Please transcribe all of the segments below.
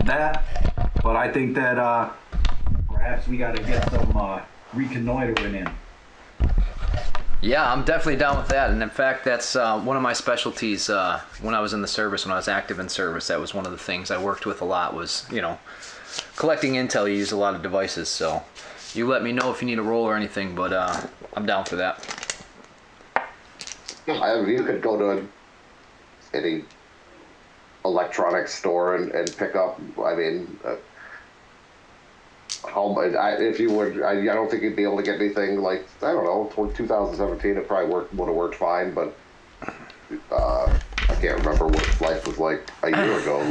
that, but I think that perhaps we got to get some reconnoitering in. Yeah, I'm definitely down with that. And in fact, that's one of my specialties when I was in the service, when I was active in service. That was one of the things I worked with a lot was, collecting intel. You use a lot of devices. So you let me know if you need a roll or anything, but I'm down for that. You could go to any electronics store and pick up, if you would, I don't think you'd be able to get anything like, I don't know, 2017, it probably would have worked fine, but I can't remember what life was like a year ago.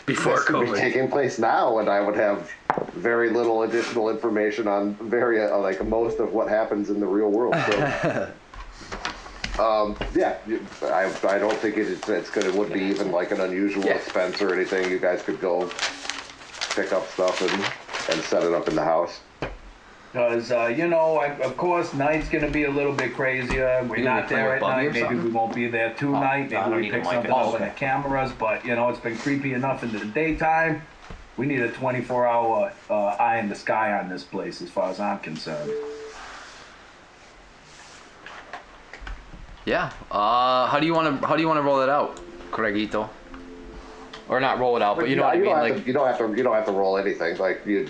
Before this would be COVID. taking place now, and I would have very little additional information on most of what happens in the real world. So, I don't think it would be even like an unusual expense or anything. You guys could go pick up stuff and set it up in the house. Because, of course, night's going to be a little bit crazier. We're not there at night. Maybe we won't be there tonight. Maybe we pick something up on the cameras. But, it's been creepy enough in the daytime. We need a 24-hour eye in the sky on this place, as far as I'm concerned. Yeah. How do you want to roll it out, Craigito? Or not roll it out, but you know what I mean. You don't have to roll anything. Like you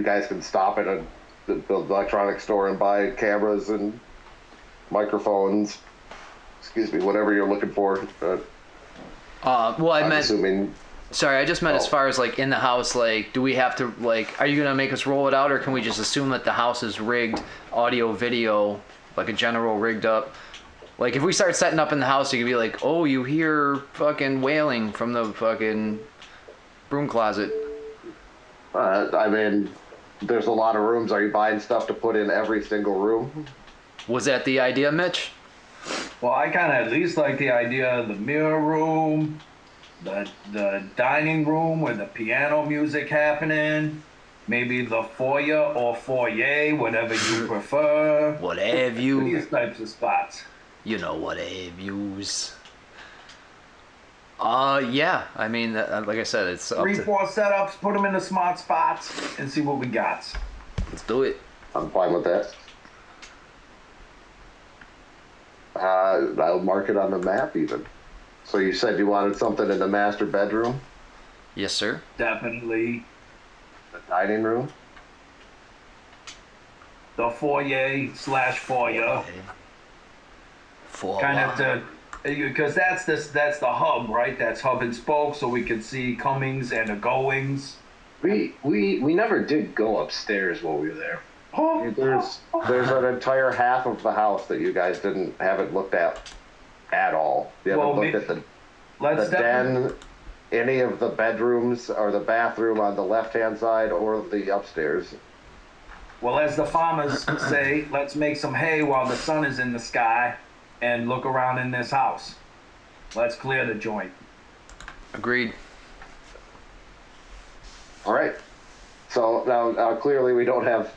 guys can stop at the electronics store and buy cameras and microphones. Excuse me, whatever you're looking for. Sorry, I just meant as far as like in the house. Like, do we have to are you gonna make us roll it out, or can we just assume that the house is rigged, audio, video, like a general rigged up? Like, if we start setting up in the house, you could be like, oh, you hear fucking wailing from the fucking broom closet. There's a lot of rooms. Are you buying stuff to put in every single room? Was that the idea, Mitch? Well, I kind of at least like the idea of the mirror room, the dining room with the piano music happening, maybe the foyer or foyer, whatever you prefer. Whatever you... These types of spots. You know what I use. Yeah. I mean, like I said, it's up 3-4 setups, put them in the smart spots, and see what we got. Let's do it. I'm fine with that. I'll mark it on the map even. So you said you wanted something in the master bedroom? Yes, sir. Definitely. The dining room? The foyer/foyer. Kind of because that's the hub, right? That's hub and spoke, so we can see comings and the goings. We never did go upstairs while we were there. There's an entire half of the house that you guys haven't looked at all. You haven't looked at the den, any of the bedrooms or the bathroom on the left-hand side or the upstairs. Well, as the farmers say, let's make some hay while the sun is in the sky and look around in this house. Let's clear the joint. Agreed. All right. So now clearly we don't have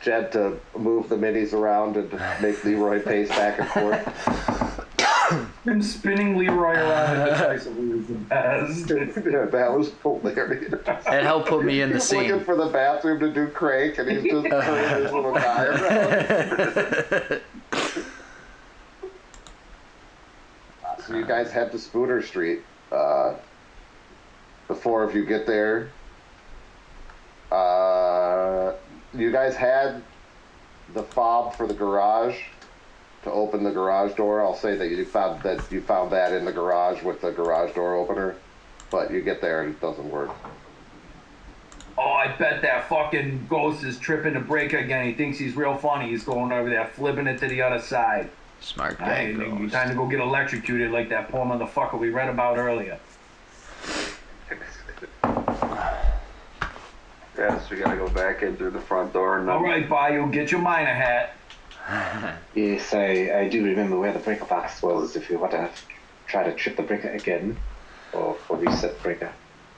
Jed to move the minis around and to make Leroy pace back and forth. Him spinning Leroy around in the bicycle was the best. Yeah, that was hilarious. It helped put me in the scene. He's looking for the bathroom to do crank, and he's just turning his little guy around. So you guys head to Spooner Street. Before, if you get there, you guys had the fob for the garage to open the garage door. I'll say that you found that in the garage with the garage door opener, but you get there and it doesn't work. Oh, I bet that fucking ghost is tripping the brake again. He thinks he's real funny. He's going over there, flipping it to the other side. Smart guy. Time to go get electrocuted like that poor motherfucker we read about earlier. Yes, we gotta go back in through the front door. And all right, Bayou, get your miner hat. Yes, I do remember where the breaker box was. If you want to try to trip the breaker again, or reset the breaker.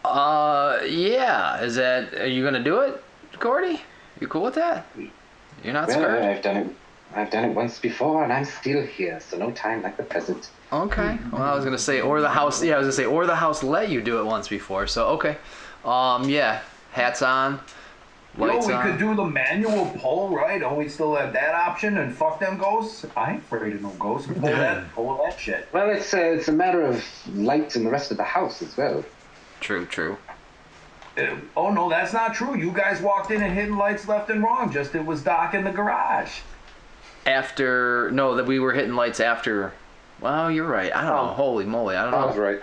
Yeah. Are you gonna do it, Cordy? You cool with that? You're not scared? I've done it I've done it once before, and I'm still here, so no time like the present. Okay. Well, I was gonna say, or the house. Yeah, I was gonna say, or the house let you do it once before. So okay. Yeah. Hats on. Lights we on. could do the manual pull, right? Oh, we still have that option, and fuck them ghosts. I ain't afraid of no ghosts. Pull that shit. Well, it's a matter of lights in the rest of the house as well. True. Oh no, that's not true. You guys walked in and hidden lights left and wrong. Just it was dark in the garage. That we were hitting lights after. Well, you're right. I don't know. Holy moly, I don't know. I was right.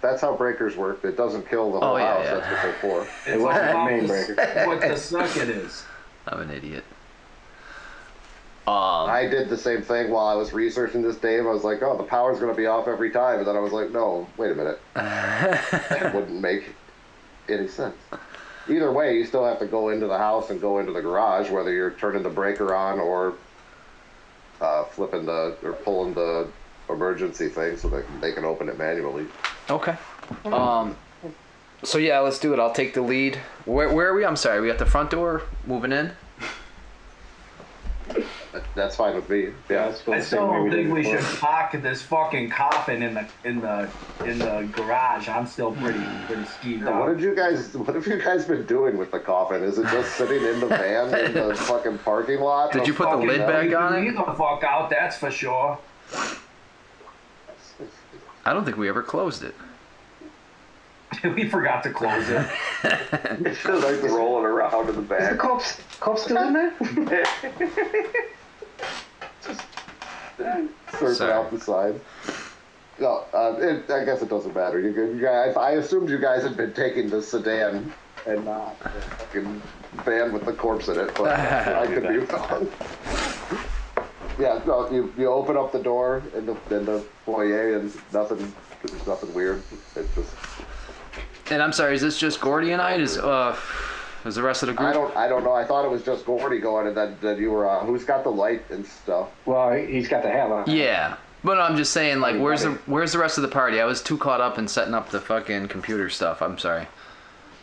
That's how breakers work. It doesn't kill the whole house. Yeah. That's what they're for. It wasn't the main breaker. What the suck it is. I'm an idiot. I did the same thing while I was researching this, Dave. I was like, oh, the power's going to be off every time. And then I was like, no, wait a minute. That wouldn't make any sense. Either way, you still have to go into the house and go into the garage, whether you're turning the breaker on or pulling the emergency thing so that they can open it manually. Okay. So yeah, let's do it. I'll take the lead. Where are we? I'm sorry. We at the front door, moving in. That's fine with me. Yeah. I still don't think we should park this fucking coffin in the garage. I'm still pretty skeeved out. What have you guys been doing with the coffin? Is it just sitting in the van in the fucking parking lot? Did you put the lid back on it? Leave the fuck out, that's for sure. I don't think we ever closed it. We forgot to close it. It's just like rolling around in the back. Is the corpse still in there? Surfing out the side. No, I guess it doesn't matter. You guys, I assumed you guys had been taking the sedan and not the fucking van with the corpse in it, but I could be wrong. Yeah, no, you open up the door in the foyer and there's nothing weird. It's just. And I'm sorry, is this just Gordy and I? Is the rest of the group? I don't know. I thought it was just Gordy going, and then you were. Who's got the light and stuff? Well, he's got the hat on. Yeah, but I'm just saying, like, where's the rest of the party? I was too caught up in setting up the fucking computer stuff. I'm sorry.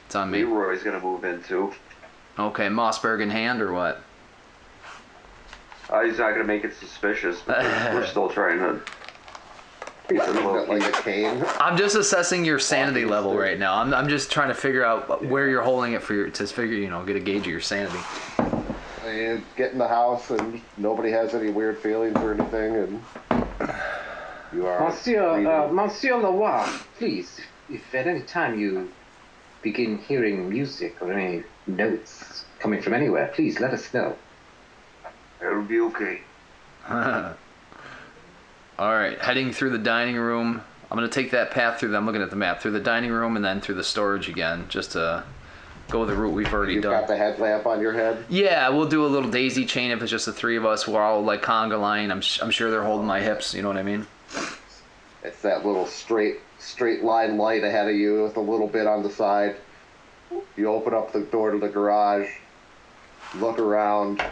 It's on me. Leroy's gonna move in too. Okay, Mossberg in hand or what? He's not gonna make it suspicious because we're still trying to. Like a cane. I'm just assessing your sanity level right now. I'm just trying to figure out where you're holding it to figure, get a gauge of your sanity. You get in the house and nobody has any weird feelings or anything, and you are. Monsieur Leroy, please, if at any time you begin hearing music or any notes coming from anywhere, please let us know. It'll be okay. All right, heading through the dining room. I'm going to take that path I'm looking at the map, through the dining room and then through the storage again, just to go the route we've already done. You've got the headlamp on your head? Yeah, we'll do a little daisy chain if it's just the three of us. We're all like conga line. I'm sure they're holding my hips, you know what I mean? It's that little straight line light ahead of you with a little bit on the side. You open up the door to the garage, look around,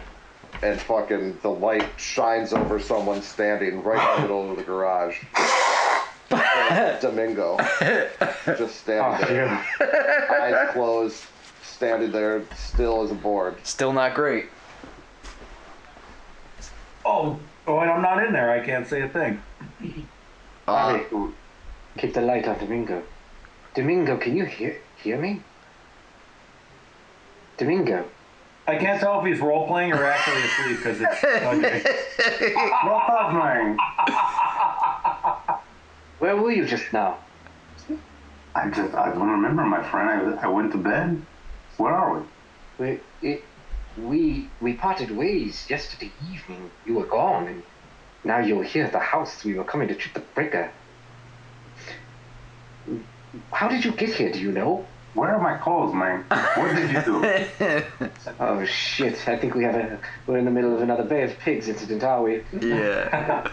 and fucking the light shines over someone standing right in the middle of the garage. Domingo. Just standing there. Eyes closed, standing there, still as a board. Still not great. Oh, and I'm not in there. I can't say a thing. Keep the light on Domingo. Domingo, can you hear me? Domingo. I can't tell if he's role playing or actually asleep because it's okay. What's up, man? Where were you just now? I don't remember, my friend. I went to bed. Where are we? We parted ways yesterday evening. You were gone, and now you're here at the house. We were coming to trip the breaker. How did you get here? Do you know? Where are my clothes, man? What did you do? Oh shit! I think we're in the middle of another Bay of Pigs incident, are we? Yeah.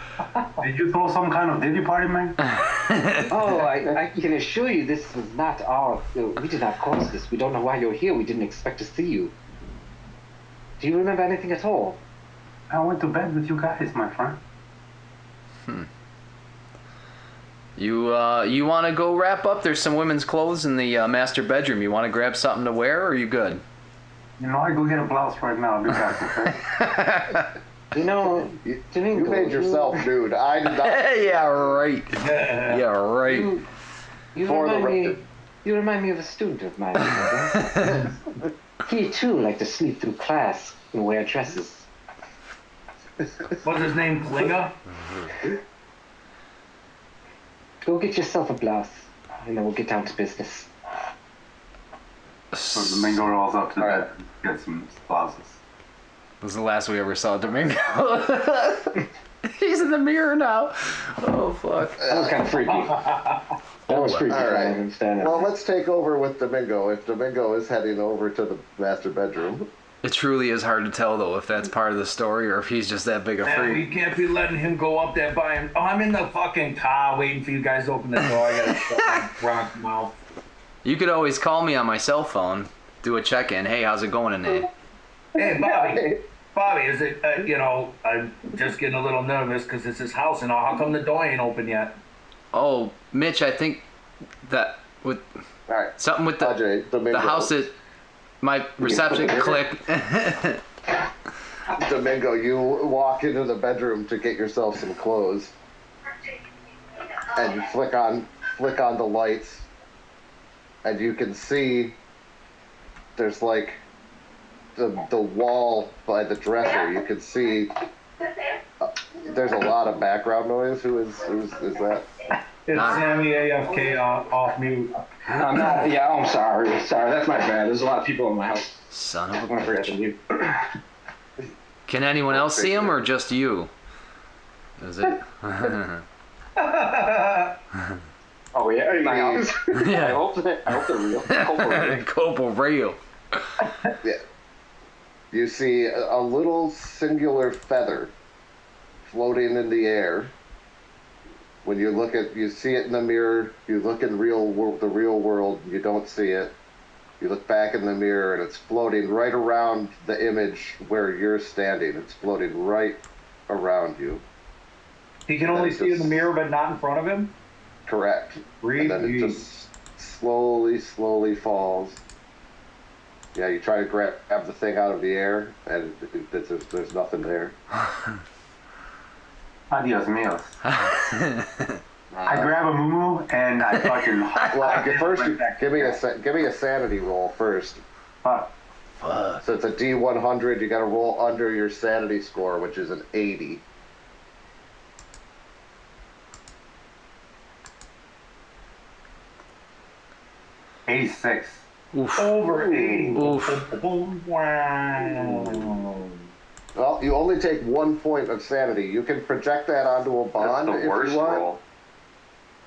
Did you throw some kind of diddy party, man? Oh, I can assure you this was not our. We did not cause this. We don't know why you're here. We didn't expect to see you. Do you remember anything at all? I went to bed with you guys, my friend. You want to go wrap up? There's some women's clothes in the master bedroom. You want to grab something to wear, or are you good? You know, I go get a blouse right now. I'll be back, okay? You know, You Domingo, made yourself nude. I did not. Yeah, right. Yeah, right. You For the remind me. record. You remind me of a student of mine. Domingo. He too liked to sleep through class and wear dresses. What's his name? Klinger? Go get yourself a blouse, and then we'll get down to business. So Domingo rolls up to bed and gets some blouses. This was the last we ever saw Domingo. He's in the mirror now. Oh, fuck. That was kind of freaky. That was freaky. All right. I understand. Well, let's take over with Domingo. If Domingo is heading over to the master bedroom. It truly is hard to tell, though, if that's part of the story or if he's just that big a Man, we freak. can't be letting him go up there by him. Oh, I'm in the fucking car waiting for you guys to open the door. I gotta shut my drunk mouth. You could always call me on my cell phone, do a check-in. Hey, how's it going in there? Hey, Bobby. Bobby, is it, I'm just getting a little nervous because it's his house and all. How come the door ain't open yet? Oh, Mitch, I think that with All right. something with the Ajay, Domingo. the house is my reception click. Domingo, you walk into the bedroom to get yourself some clothes, and you flick on the lights, and you can see there's like the wall by the dresser. You can see there's a lot of background noise. Who's that? It's Sammy AFK off mute. I'm not. Yeah, I'm sorry. Sorry, that's my bad. There's a lot of people in my house. Son of I'm a gonna forget to mute. Can anyone else see him or just you? Is it? Oh yeah, in my house. I Yeah. hope they're real. Copal real. Yeah. You see a little singular feather floating in the air. When you see it in the mirror. You look in the real world. You don't see it. You look back in the mirror, and it's floating right around the image where you're standing. It's floating right around you. He can only see in the mirror, but not in front of him? Correct. Breathe. And then it just slowly falls. Yeah, you try to grab the thing out of the air, and there's nothing there. Adios míos. I grab a moo and I fucking. Well, first, give me a sanity roll first. Fuck. So it's a D100. You got to roll under your sanity score, which is an 80. A6. Oof. Over 80. Oof. Wow. Well, you only take 1 point of sanity. You can project that onto a bond That's the if worst you want. roll.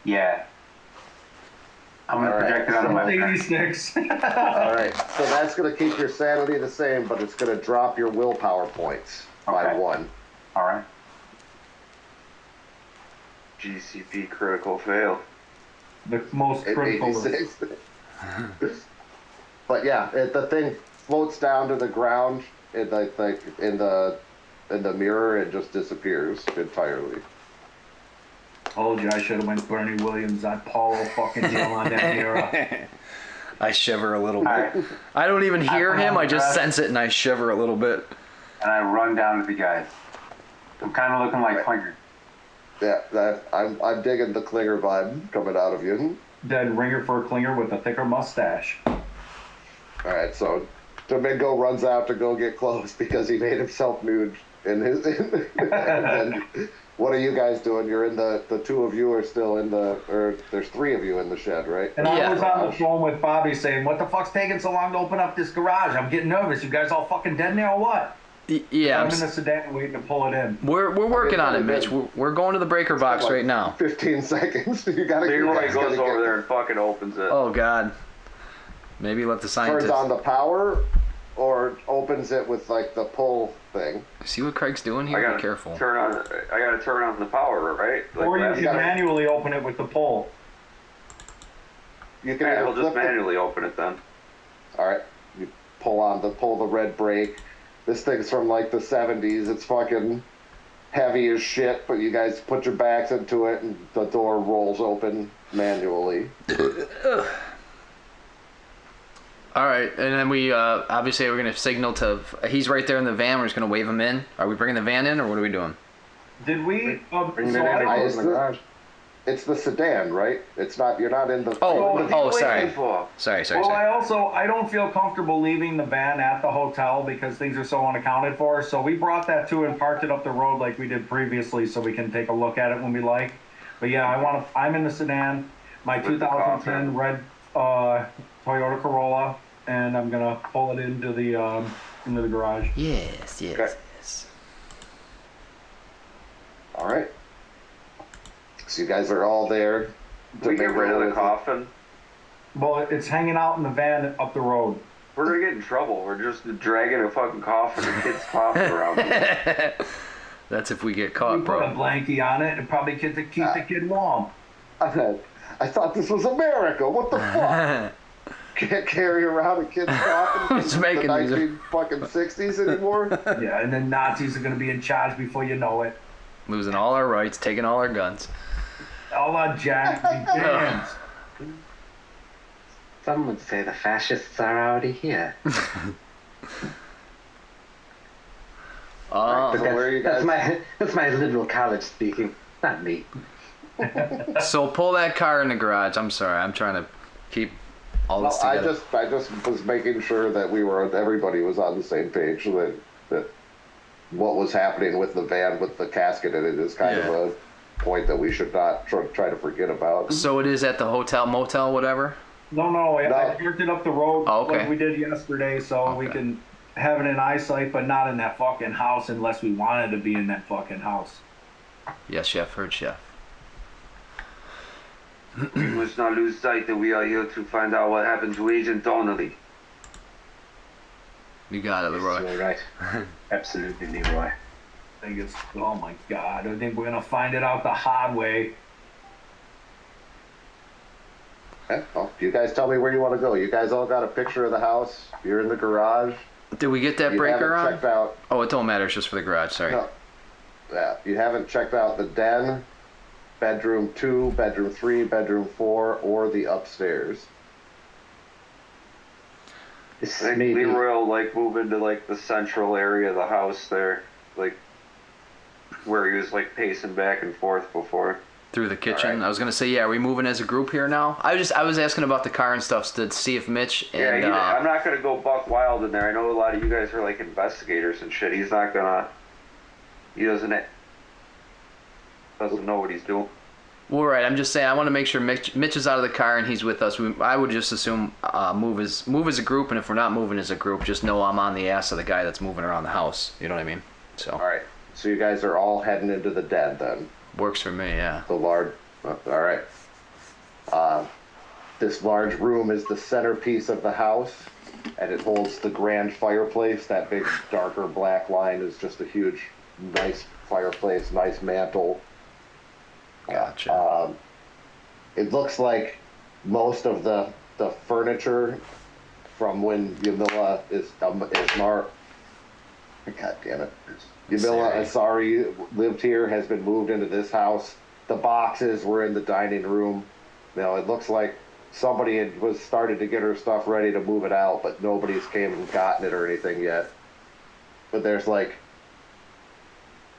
Yeah. I'm gonna project it onto my. 86. All right, so that's going to keep your sanity the same, but it's going to drop your willpower points by Okay. 1. All right. GCP critical fail. The most At critical. 86. But yeah, the thing floats down to the ground in the mirror and just disappears entirely. Told you I should have went Bernie Williams. That Paulo fucking deal on that mirror. I shiver a little bit. Alright. I don't even hear put him. on I just the dress. sense it and I shiver a little bit. And I run down to the guys. I'm kind of looking like Klinger. Yeah, I'm digging the Klinger vibe coming out of you. Dead ringer for a Klinger with a thicker mustache. All right, so Domingo runs out to go get clothes because he made himself nude in his. And then, what are you guys doing? You're in the two of you are still in or there's 3 of you in the shed, right? And I was on the phone with Bobby saying, "What the fuck's taking so long to open up this garage? I'm getting nervous. You guys all fucking dead now or what?" Yeah, I'm in the sedan waiting to pull it in. we're working on it, Mitch. We're going to the breaker box right now. 15 seconds. You gotta. Leroy goes over there and fucking opens it. Oh God. Maybe let the scientists Turns on the power, or opens it with like the pull thing. see what Craig's doing I here. gotta Be careful. I gotta turn on the power, right? Like Or you last can time. manually open it with the pull. You can Yeah, either we'll flip just manually open it then. All right, you pull the red brake. This thing's from like the 70s. It's fucking heavy as shit, but you guys put your backs into it and the door rolls open manually. All right, and then we obviously we're gonna signal to. He's right there in the van. We're just gonna wave him in. Are we bringing the van in, or what are we doing? Did we? Bring it in in the garage. It's the sedan, right? It's not. You're not in the. Sorry. Well, I don't feel comfortable leaving the van at the hotel because things are so unaccounted for. So we brought that too and parked it up the road like we did previously, so we can take a look at it when we like. But yeah, I'm in the sedan, my 2010 red Toyota Corolla, and I'm gonna pull it into the garage. Yes. Okay. All right. So you guys are all there. We get rid of the coffin. Well, it's hanging out in the van up the road. We're gonna get in trouble. We're just dragging a fucking coffin and kid's coffin around. That's if we get caught, We bro. put a blankie on it and probably keep the kid warm. I thought this was America. What the fuck? Can't carry around a kid's coffin It's in the making these- 1960s anymore. Yeah, and then Nazis are gonna be in charge before you know it. Losing all our rights, taking all our guns. All our jacks and jams. Some would say the fascists are already here. But where are you guys? that's my liberal college speaking, not me. So pull that car in the garage. I'm sorry. I'm trying to keep all this I together. just was making sure that everybody was on the same page. That what was happening with the van with the casket in it is kind of a point that we should not try to forget about. So it is at the hotel, motel, whatever? No, I parked it up the road like we did yesterday, so we can have it in eyesight, but not in that fucking house unless we wanted to be in that fucking house. Yes, chef. Heard chef. We must not lose sight that we are here to find out what happened to Agent Donnelly. You got it, Leroy. You're right. Absolutely, Leroy. I think it's, oh my God, I think we're gonna find it out the hard way. Okay. Well, you guys tell me where you want to go. You guys all got a picture of the house. You're in the garage. Did we get that You breaker haven't on? checked out. Oh, it don't matter. It's just for the garage. Sorry. No. Yeah, you haven't checked out the den, bedroom 2, bedroom 3, bedroom 4, or the upstairs. I think Leroy will move into the central area of the house there, where he was pacing back and forth before. Through the kitchen. Right. I was gonna say, yeah, are we moving as a group here now? I was asking about the car and stuff to see if Mitch and I'm not gonna go buck wild in there. I know a lot of you guys are investigators and shit. He's not gonna. He doesn't know what he's doing. Well, right. I'm just saying I want to make sure Mitch is out of the car and he's with us. I would just assume move as a group, and if we're not moving as a group, just know I'm on the ass of the guy that's moving around the house. You know what I mean? So. All right. So you guys are all heading into the den then. Works for me, yeah. The large. All right. This large room is the centerpiece of the house, and it holds the grand fireplace. That big darker black line is just a huge, nice fireplace, nice mantle. Gotcha. It looks like most of the furniture from when Yamila is God damn it. Yamila Asari lived here, has been moved into this house. The boxes were in the dining room. It looks like somebody was started to get her stuff ready to move it out, but nobody's came and gotten it or anything yet. But there's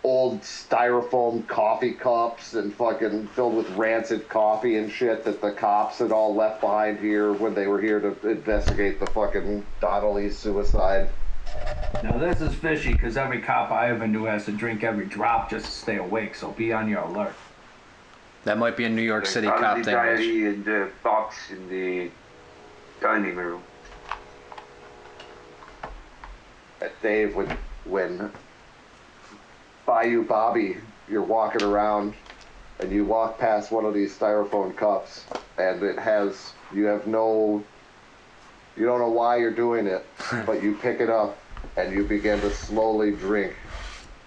old styrofoam coffee cups and fucking filled with rancid coffee and shit that the cops had all left behind here when they were here to investigate the fucking Donnelly's suicide. Now this is fishy because every cop I ever knew has to drink every drop just to stay awake, so be on your alert. That might be a New York City cop thing. Diary and the box in the dining room. Dave, when Bayou Bobby, you're walking around and you walk past one of these styrofoam cups and you don't know why you're doing it, but you pick it up and you begin to slowly drink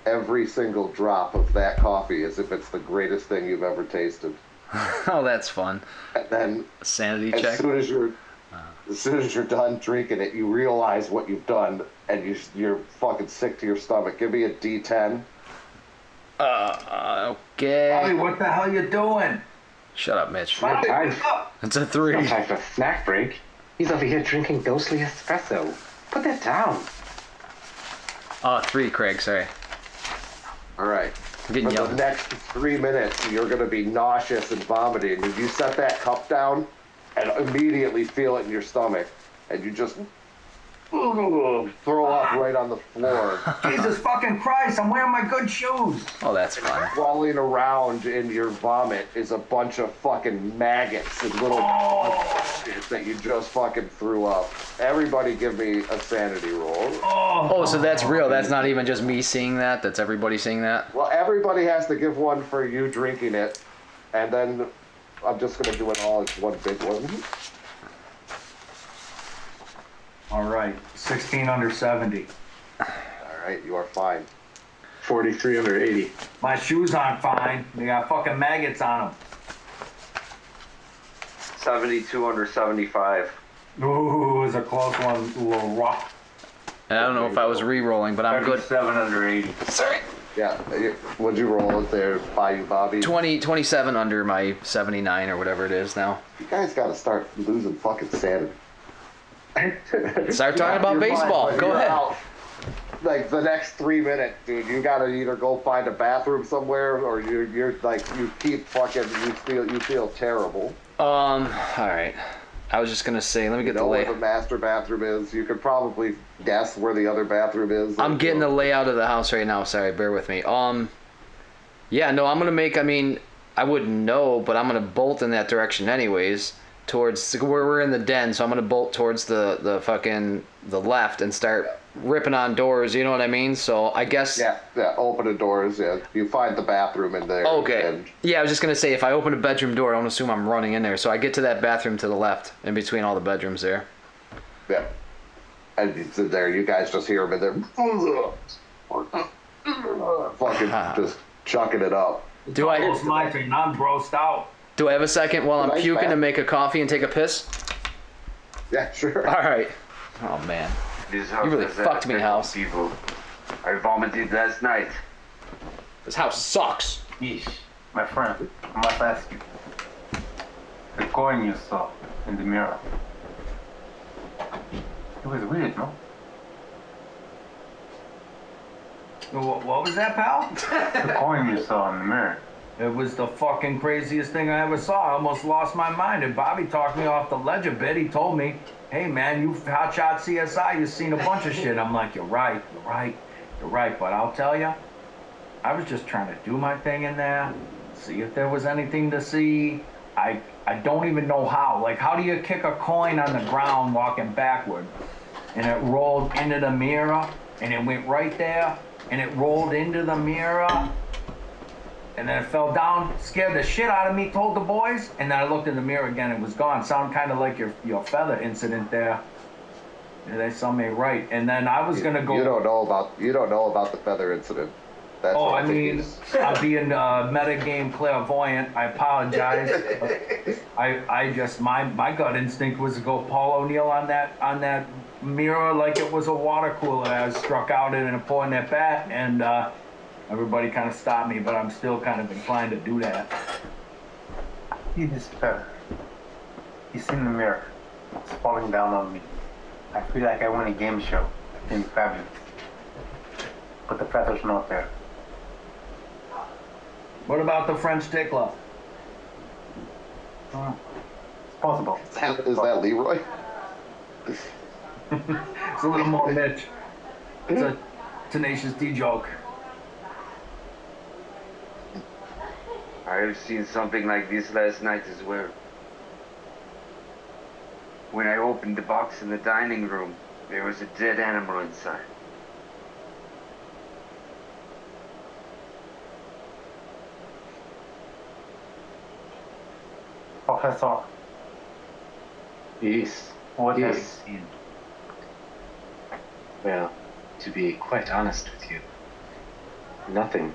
every single drop of that coffee as if it's the greatest thing you've ever tasted. Oh, that's fun. And then Sanity as check. soon as you're done drinking it, you realize what you've done and you're fucking sick to your stomach. Give me a D10. Okay. Bobby, what the hell you doing? Shut up, Mitch. Bobby, Hi. what's up? It's a 3. Time for a snack break. He's over here drinking ghostly espresso. Put that down. 3, Craig, sorry. All right. I'm getting For the yelled. next 3 minutes, you're going to be nauseous and vomiting. And you set that cup down and immediately feel it in your stomach. And you just throw up right on the floor. Jesus fucking Christ, I'm wearing my good shoes. Oh, that's fun. Crawling around in your vomit is a bunch of fucking maggots and little shit that you just fucking threw up. Everybody give me a sanity roll. Oh, so that's real. That's not even just me seeing that. That's everybody seeing that. Well, everybody has to give one for you drinking it. And then I'm just going to do it all as one big one. All right, 16 under 70. All right, you are fine. 43 under 80. My shoes aren't fine. They got fucking maggots on them. 72 under 75. Ooh, it's a close one. A little rough. And I don't know if I was re-rolling, but I'm good. 37 under 80. Sorry. Yeah, what'd you roll it there, Bayou Bobby? 27 under my 79 or whatever it is now. You guys got to start losing fucking sanity. Start talking about You're baseball. fine, but Go you're ahead. out. Like the next 3 minutes, dude, you gotta either go find a bathroom somewhere, or you're like you keep fucking you feel terrible. All right. I was just gonna say, let me You get the know where lay. the master bathroom is. You could probably guess where the other bathroom is. I'm getting the layout of the house right now. Sorry, bear with me. Yeah, no, I'm gonna make. I mean, I wouldn't know, but I'm gonna bolt in that direction anyways. Towards where we're in the den, so I'm gonna bolt towards the fucking the left and start ripping on doors. You know what I mean? So I guess. Yeah, open the doors. Yeah, you find the bathroom in there. Okay. And Yeah, I was just gonna say if I open a bedroom door, I don't assume I'm running in there. So I get to that bathroom to the left, in between all the bedrooms there. yeah, and you sit there. You guys just hear them in there. Fucking just chucking it up. It's my turn. I'm grossed out. Do I have a second while I'm Nice puking bath. to make a coffee and take a piss? Yeah, sure. All right. Oh man. This house You really has fucked me, affected house. People. I vomited last night. This house sucks. Yeesh, my friend, I must ask you. The coin you saw in the mirror. It was weird, no? What was that, pal? The coin you saw in the mirror. It was the fucking craziest thing I ever saw. I almost lost my mind. And Bobby talked me off the ledge a bit. He told me, hey man, you hotshot CSI, you've seen a bunch of shit. I'm like, you're right. But I'll tell you, I was just trying to do my thing in there, see if there was anything to see. I don't even know how. Like, how do you kick a coin on the ground walking backward? And it rolled into the mirror, and it went right there, and it rolled into the mirror. And then it fell down, scared the shit out of me, told the boys, and then I looked in the mirror again, it was gone. Sound kind of like your feather incident there. And they saw me right. And then I was gonna go. You don't know about the feather incident. That's Oh, what I mean, I'm being metagame clairvoyant. I apologize. I just my gut instinct was to go Paul O'Neill on that mirror like it was a water cooler that I was struck out in and pouring that bat, and everybody kind of stopped me, but I'm still kind of inclined to do that. See this feather. It's in the mirror. It's falling down on me. I feel like I won a game show. In fabulous. But the feather's not there. What about the French tickler? It's possible. Is that Leroy? It's a little more Mitch. It's a Tenacious D joke. I have seen something like this last night as well. When I opened the box in the dining room, there was a dead animal inside. Professor, Yes. what have you Yes. seen? Well, to be quite honest with you, nothing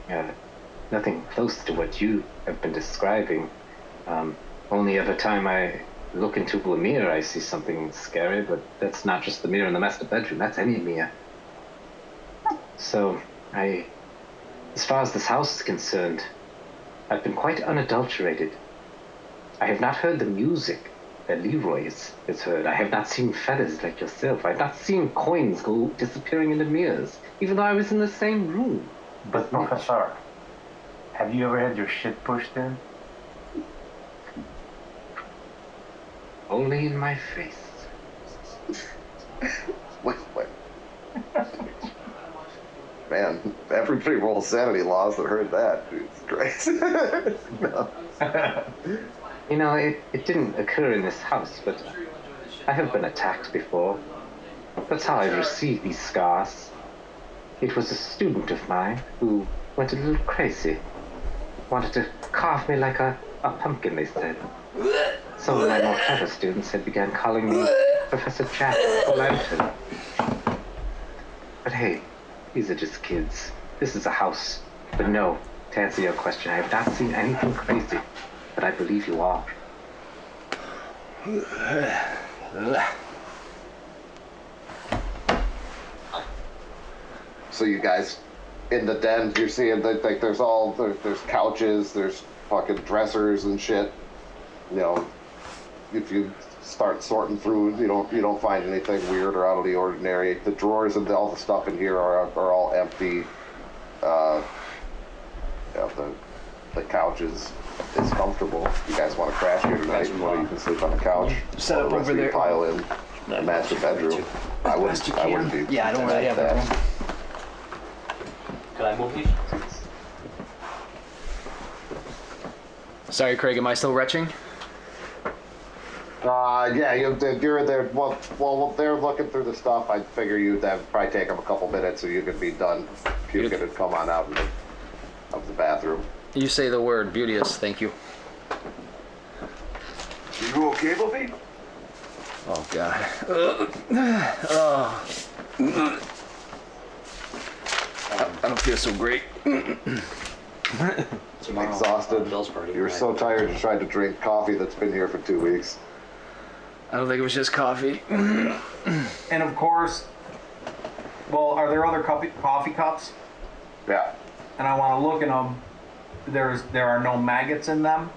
close to what you have been describing. Only every time I look into a mirror, I see something scary, but that's not just the mirror in the master bedroom, that's any mirror. So, as far as this house is concerned, I've been quite unadulterated. I have not heard the music Leroy's is heard. I have not seen feathers like yourself. I've not seen coins go disappearing in the mirrors, even though I was in the same room. But Professor, have you ever had your shit pushed in? Only in my face. Wait. Man, everybody rolls sanity laws that heard that. It's crazy. No. You know, it didn't occur in this house, but I have been attacked before. That's how I received these scars. It was a student of mine who went a little crazy. Wanted to carve me like a pumpkin, they said. Some of my more clever students had began calling me Professor Jack Lantern. But hey, these are just kids. This is a house. But no, to answer your question, I have not seen anything crazy. But I believe you are. So you guys, in the den, you're seeing that like there's couches, there's fucking dressers and shit. You know, if you start sorting through, you don't find anything weird or out of the ordinary. The drawers and all the stuff in here are all empty. The couch is comfortable. You guys want to crash here tonight? You can sleep on the couch. Set up over there. Pile in the master bedroom. I wouldn't be. Yeah, I don't really have that room. Can I move these? Sorry, Craig, am I still retching? Yeah, you're there. Well, they're looking through the stuff. I figure that'd probably take them a couple minutes, so you could be done. Puking and come on out of the bathroom. You say the word, beauteous, thank you. You okay, Bobby? Oh, God. I don't feel so great. Exhausted. You're so tired you tried to drink coffee that's been here for 2 weeks. I don't think it was just coffee. And of course, well, are there other coffee cups? Yeah. And I want to look in them. There are no maggots in them.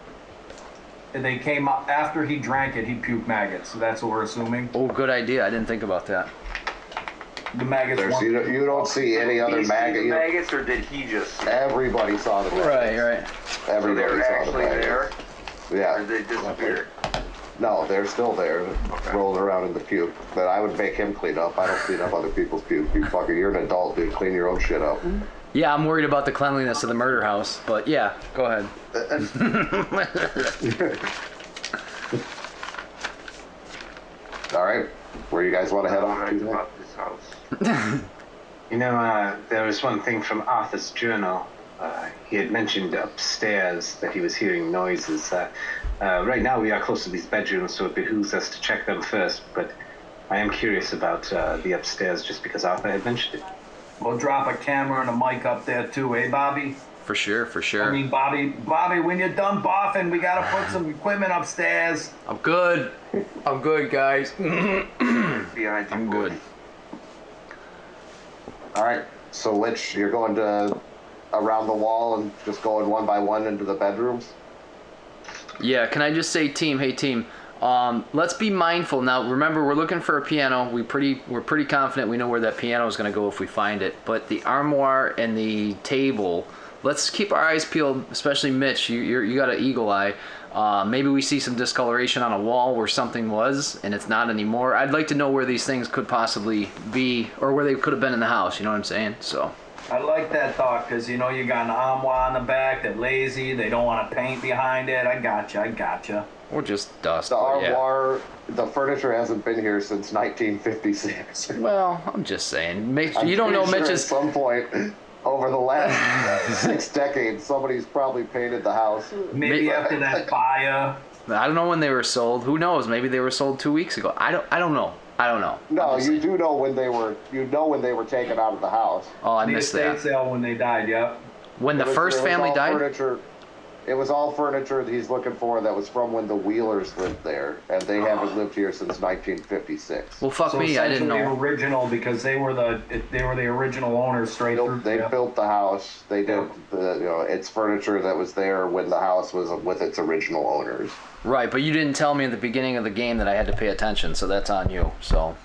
They came up after he drank it. He puked maggots. So that's what we're assuming. Oh, good idea. I didn't think about that. The maggots. You don't see any other maggots. Maggots, or did he just? Everybody saw the maggots. Right. Everybody so saw the maggots. there? Yeah. Or did they disappear? No, they're still there, rolling around in the puke. But I would make him clean up. I don't clean up other people's puke. You're an adult, dude. Clean your own shit up. Yeah, I'm worried about the cleanliness of the murder house, but yeah, go ahead. All right, where you guys want to head off to? About this house. You know, there was one thing from Arthur's journal. He had mentioned upstairs that he was hearing noises. Right now we are close to these bedrooms, so it behooves us to check them first, but I am curious about the upstairs just because Arthur had mentioned it. We'll drop a camera and a mic up there too, eh, Bobby? For sure. I mean, Bobby, when you're done boffing, we gotta put some equipment upstairs. I'm good, guys. Behind you, I'm good. All right, so Lich, you're going to around the wall and just going one by one into the bedrooms? Yeah, can I just say, team, hey team, let's be mindful. Now, remember, we're looking for a piano. We're pretty confident we know where that piano is going to go if we find it. But the armoire and the table, let's keep our eyes peeled, especially Mitch. You got an eagle eye. Maybe we see some discoloration on a wall where something was and it's not anymore. I'd like to know where these things could possibly be, or where they could have been in the house, you know what I'm saying? So I like that thought, because you know you got an armoire in the back. They're lazy. They don't want to paint behind it. I gotcha. or just dust. The but yeah. armoire, the furniture hasn't been here since 1956. Well, I'm just saying. I'm You don't know pretty sure Mitch's. At some point over the last 6 decades, somebody's probably painted the house. Maybe after that fire. I don't know when they were sold. Who knows? Maybe they were sold 2 weeks ago. I don't know. No, you do know when they were. You know when they were taken out of the house. Oh, I The missed estate that. sale when they died. Yep. When the It was- first it was family all died. Furniture, it was all furniture that he's looking for that was from when the Wheelers lived there, and they haven't lived here since 1956. Well, fuck So me. I didn't essentially know. original, because they were the original owners straight through. They yeah. built the house. They did it's furniture that was there when the house was with its original owners. Right, but you didn't tell me at the beginning of the game that I had to pay attention, so that's on you. So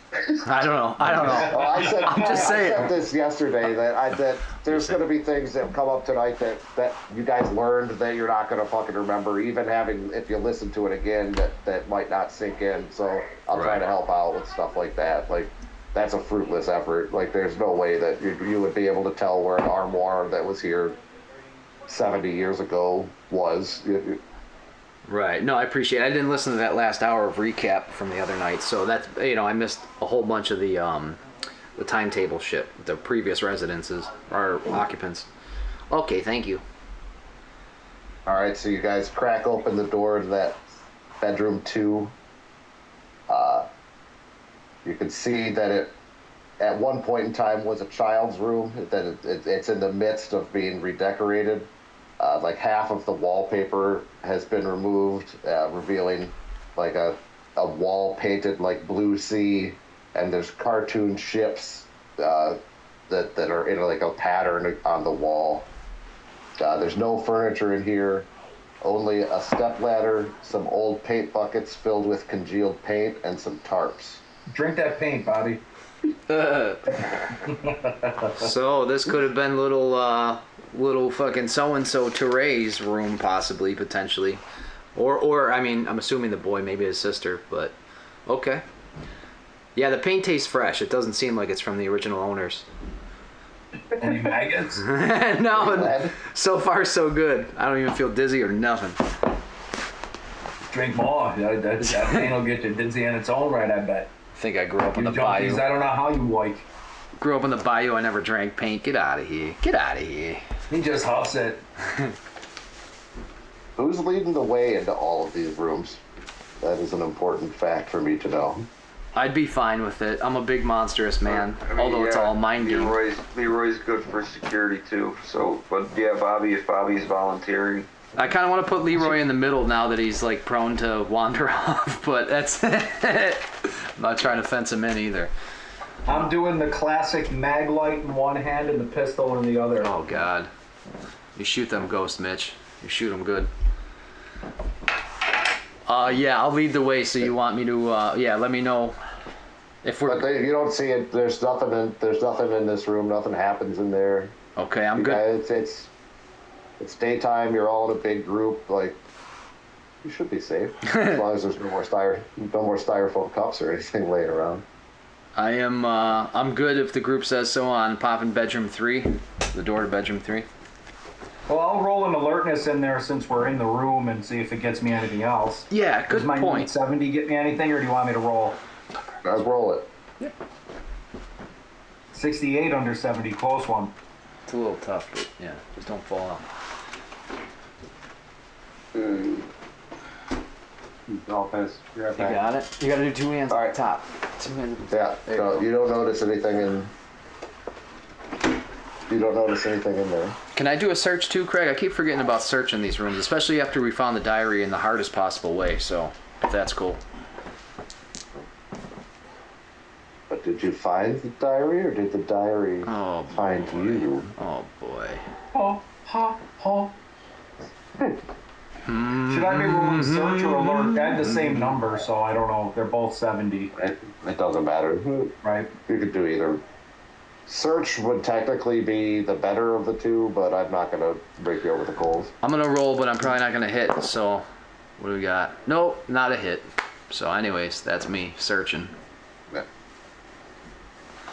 I don't know. Oh, I'm just saying. I said this yesterday that there's going to be things that come up tonight that you guys learned that you're not going to fucking remember, even if you listen to it again, that might not sink in. So I'll try to help out with stuff like that. Like, that's a fruitless effort. Like, there's no way that you would be able to tell where an armoire that was here 70 years ago was. Right. No, I appreciate it. I didn't listen to that last hour of recap from the other night, so that's, I missed a whole bunch of the timetable shit, the previous residences or occupants. Okay, thank you. All right, so you guys crack open the door to that bedroom 2. You can see that it, at one point in time, was a child's room. That it's in the midst of being redecorated. Like half of the wallpaper has been removed, revealing like a wall painted like blue sea, and there's cartoon ships that are in like a pattern on the wall. There's no furniture in here, only a stepladder, some old paint buckets filled with congealed paint, and some tarps. Drink that paint, Bobby. So this could have been little fucking so-and-so Therese room, possibly, potentially. Or I mean, I'm assuming the boy, maybe his sister, but okay. Yeah, the paint tastes fresh. It doesn't seem like it's from the original owners. Any maggots? No, so far so good. I don't even feel dizzy or nothing. Drink more. That paint will get you dizzy on its own right, I bet. I think I grew up in the junkies, bayou. I don't know how you like. Grew up in the bayou. I never drank paint. Get out of here. Get out of here. He just huffs it. Who's leading the way into all of these rooms? That is an important fact for me to know. I'd be fine with it. I'm a big monstrous man, I mean, although it's all mind game. Leroy's good for security too. So, but yeah, if Bobby's volunteering. I kind of want to put Leroy in the middle now that he's like prone to wander off, but that's I'm not trying to fence him in either. I'm doing the classic mag light in one hand and the pistol in the other. Oh God, you shoot them ghosts, Mitch. You shoot them good. Yeah, I'll lead the way. So you want me to? Yeah, let me know if we're. But you don't see it. There's nothing in this room. Nothing happens in there. Okay, I'm good. Guys, it's daytime. You're all in a big group. Like, you should be safe as long as there's no more styrofoam cups or anything laying around. I am. I'm good if the group says so. On popping bedroom 3, the door to bedroom 3. Well, I'll roll an alertness in there since we're in the room and see if it gets me anything else. Yeah, good Does my point. 70 get me anything, or do you want me to roll? I'll roll it. Yep. 68 under 70, close one. It's a little tough, but yeah, just don't fall out. Dolphins. You got it? You gotta do 2 hands on top. 2 hands. Yeah. So you don't notice anything in. You don't notice anything in there. Can I do a search too, Craig? I keep forgetting about searching these rooms, especially after we found the diary in the hardest possible way, so if that's cool. But did you find the diary, or did the diary find you? Oh boy. Oh, ha, ha. Should I be rolling search or alert? They had the same number, so I don't know. They're both 70. It doesn't matter. Right. You could do either. Search would technically be the better of the two, but I'm not going to break you over the coals. I'm gonna roll, but I'm probably not gonna hit, so what do we got? Nope, not a hit. So anyways, that's me searching. Yeah.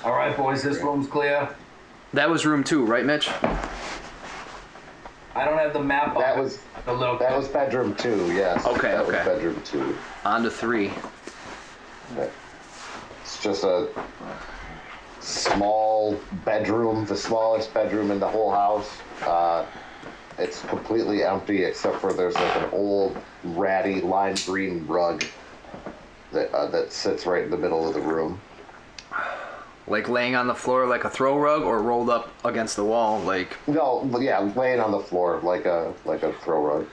All right, boys, this room's clear. That was room 2, right, Mitch? I don't have the map up. That was bedroom 2, yes. Okay, that okay. was bedroom 2. On to 3. It's just a small bedroom, the smallest bedroom in the whole house. It's completely empty except for there's like an old ratty lime green rug that sits right in the middle of the room. Like laying on the floor like a throw rug, or rolled up against the wall like? No, yeah, laying on the floor like a throw rug.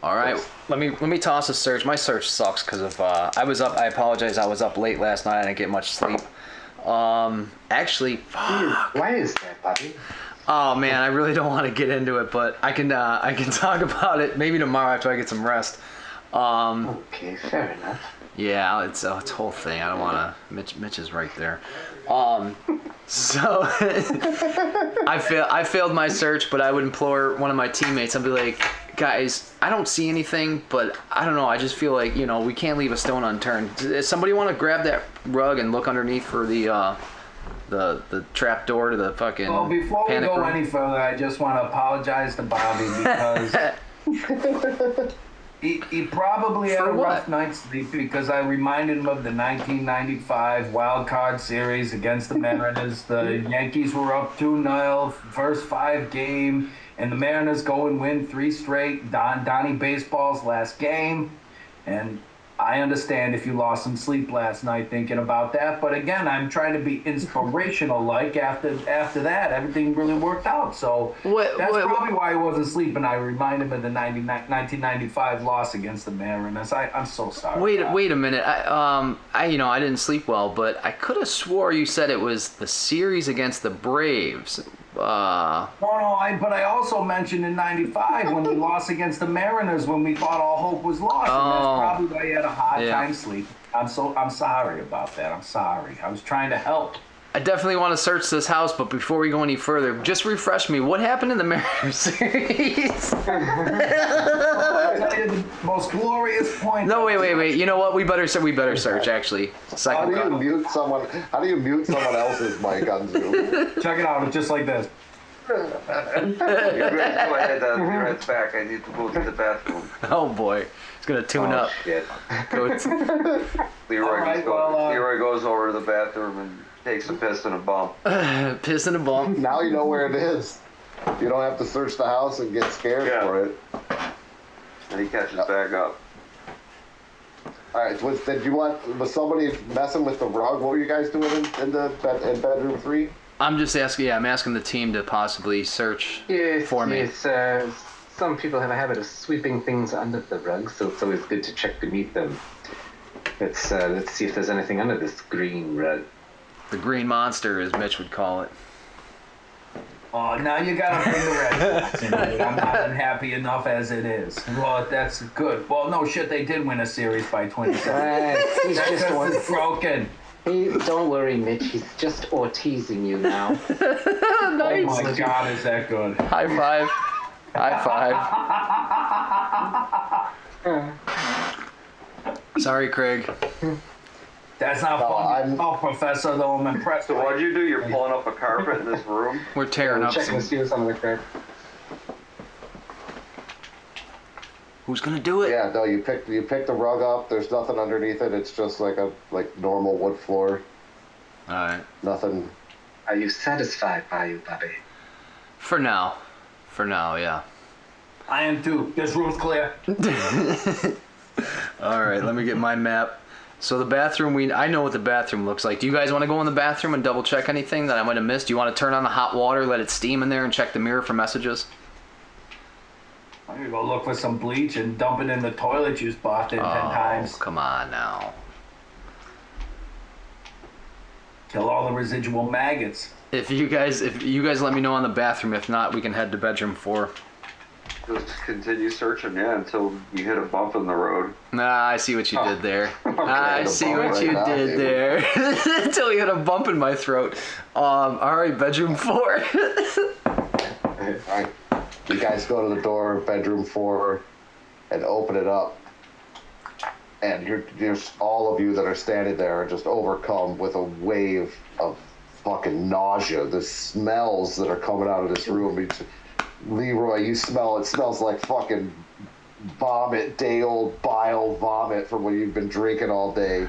All right, let me toss a search. My search sucks because of I was up. I apologize. I was up late last night. I didn't get much sleep. Actually, fuck. Why is that, Bobby? Oh man, I really don't want to get into it, but I can talk about it maybe tomorrow after I get some rest. Okay, fair enough. Yeah, it's a whole thing. I don't want to. Mitch is right there. So I failed my search, but I would implore one of my teammates. I'd be like, guys, I don't see anything, but I don't know. I just feel like we can't leave a stone unturned. Does somebody want to grab that rug and look underneath for the trap door to the fucking Well, before we panic go room? any further, I just want to apologize to Bobby because he probably had For a rough what? night's sleep because I reminded him of the 1995 wild card series against the Mariners. The Yankees were up 2-0, first 5 game, and the Mariners go and win 3 straight. Donnie Baseball's last game, and I understand if you lost some sleep last night thinking about that, but again, I'm trying to be inspirational. Like after that, everything really worked out. So that's probably why he wasn't sleeping. I reminded him of the 1995 loss against the Mariners. I'm so sorry. Wait a minute. I didn't sleep well, but I could have swore you said it was the series against the Braves. But I also mentioned in '95 when we lost against the Mariners when we thought all hope was lost, and that's probably why he had a hard time sleeping. I'm sorry about that. I'm sorry. I was trying to help. I definitely want to search this house, but before we go any further, just refresh me. What happened in the Mariners series? I'll tell you the most glorious point. No, wait. You know what? We better search. Actually, How do you mute someone else's mic on Zoom? Check it out. It's just like this. Go ahead, right back. I need to go to the bathroom. Oh boy, it's gonna tune up. Shit. Leroy goes over to the bathroom and takes a piss and a bump. Piss in a bump. Now you know where it is. You don't have to search the house and get scared for it. And he catches back up. All right. Was somebody messing with the rug? What were you guys doing in bedroom 3? I'm just asking. Yeah, I'm asking the team to possibly search for me. Yes, some people have a habit of sweeping things under the rug, so it's always good to check beneath them. Let's see if there's anything under this green rug. The green monster, as Mitch would call it. Oh, now you gotta bring the red flags in it. I'm not unhappy enough as it is. Well, that's good. Well, no shit, they did win a series by 27. He's just It's broken. Don't worry, Mitch. He's just teasing you now. Nice. Oh my God, is that good? High five. High five. Sorry, Craig. That's not funny. Oh, Professor, though, I'm impressed. So what'd you do? You're pulling up a carpet in this room? We're tearing up Checking to see what's under the carpet. Who's gonna do it? Yeah, no, you pick the rug up. There's nothing underneath it. It's just like normal wood floor. All right. Nothing. Are you satisfied by you, Bobby? For now, yeah. I am too. This room's clear. All right, let me get my map. So the bathroom, I know what the bathroom looks like. Do you guys want to go in the bathroom and double check anything that I might have missed? Do you want to turn on the hot water, let it steam in there, and check the mirror for messages? I'm gonna go look for some bleach and dump it in the toilet you bought it 10 times. Come on now. Kill all the residual maggots. If you guys let me know on the bathroom. If not, we can head to bedroom 4. Just continue searching, until you hit a bump in the road. Nah, I see what you did there. I see what you now, did dude. there. Until you hit a bump in my throat. All right, bedroom 4. All right. You guys go to the door of bedroom 4 and open it up. And there's all of you that are standing there are just overcome with a wave of fucking nausea. The smells that are coming out of this room. Leroy, you smell it. Smells like fucking vomit, day-old bile vomit from when you've been drinking all day.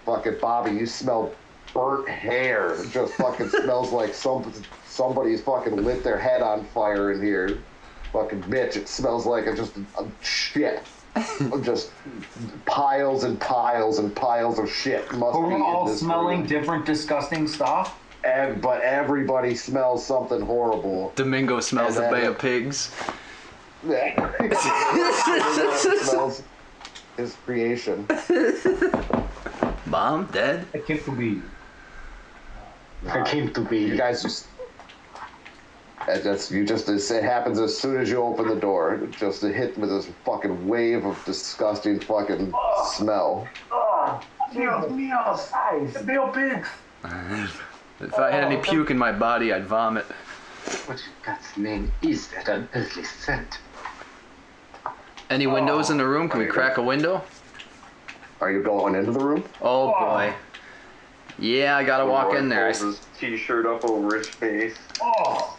Fucking Bobby, you smell burnt hair. It just fucking smells like somebody's fucking lit their head on fire in here. Fucking Mitch, it smells like shit. Just piles and piles and piles of shit must be in We're all this smelling room. different disgusting stuff. But everybody smells something horrible. Domingo smells the Bay of Pigs. Smells his creation. Mom, dead? I came to be. I came to be. You guys just And it happens as soon as you open the door. Just to hit with this fucking wave of disgusting fucking smell. Oh, Dios mío, size. Bill pigs. If I had any puke in my body, I'd vomit. What in God's name is that unearthly scent? Any windows in the room? Can we crack a window? Are you going into the room? Oh boy. Yeah, I gotta walk in there. Pulls his t-shirt up over his face. Oh,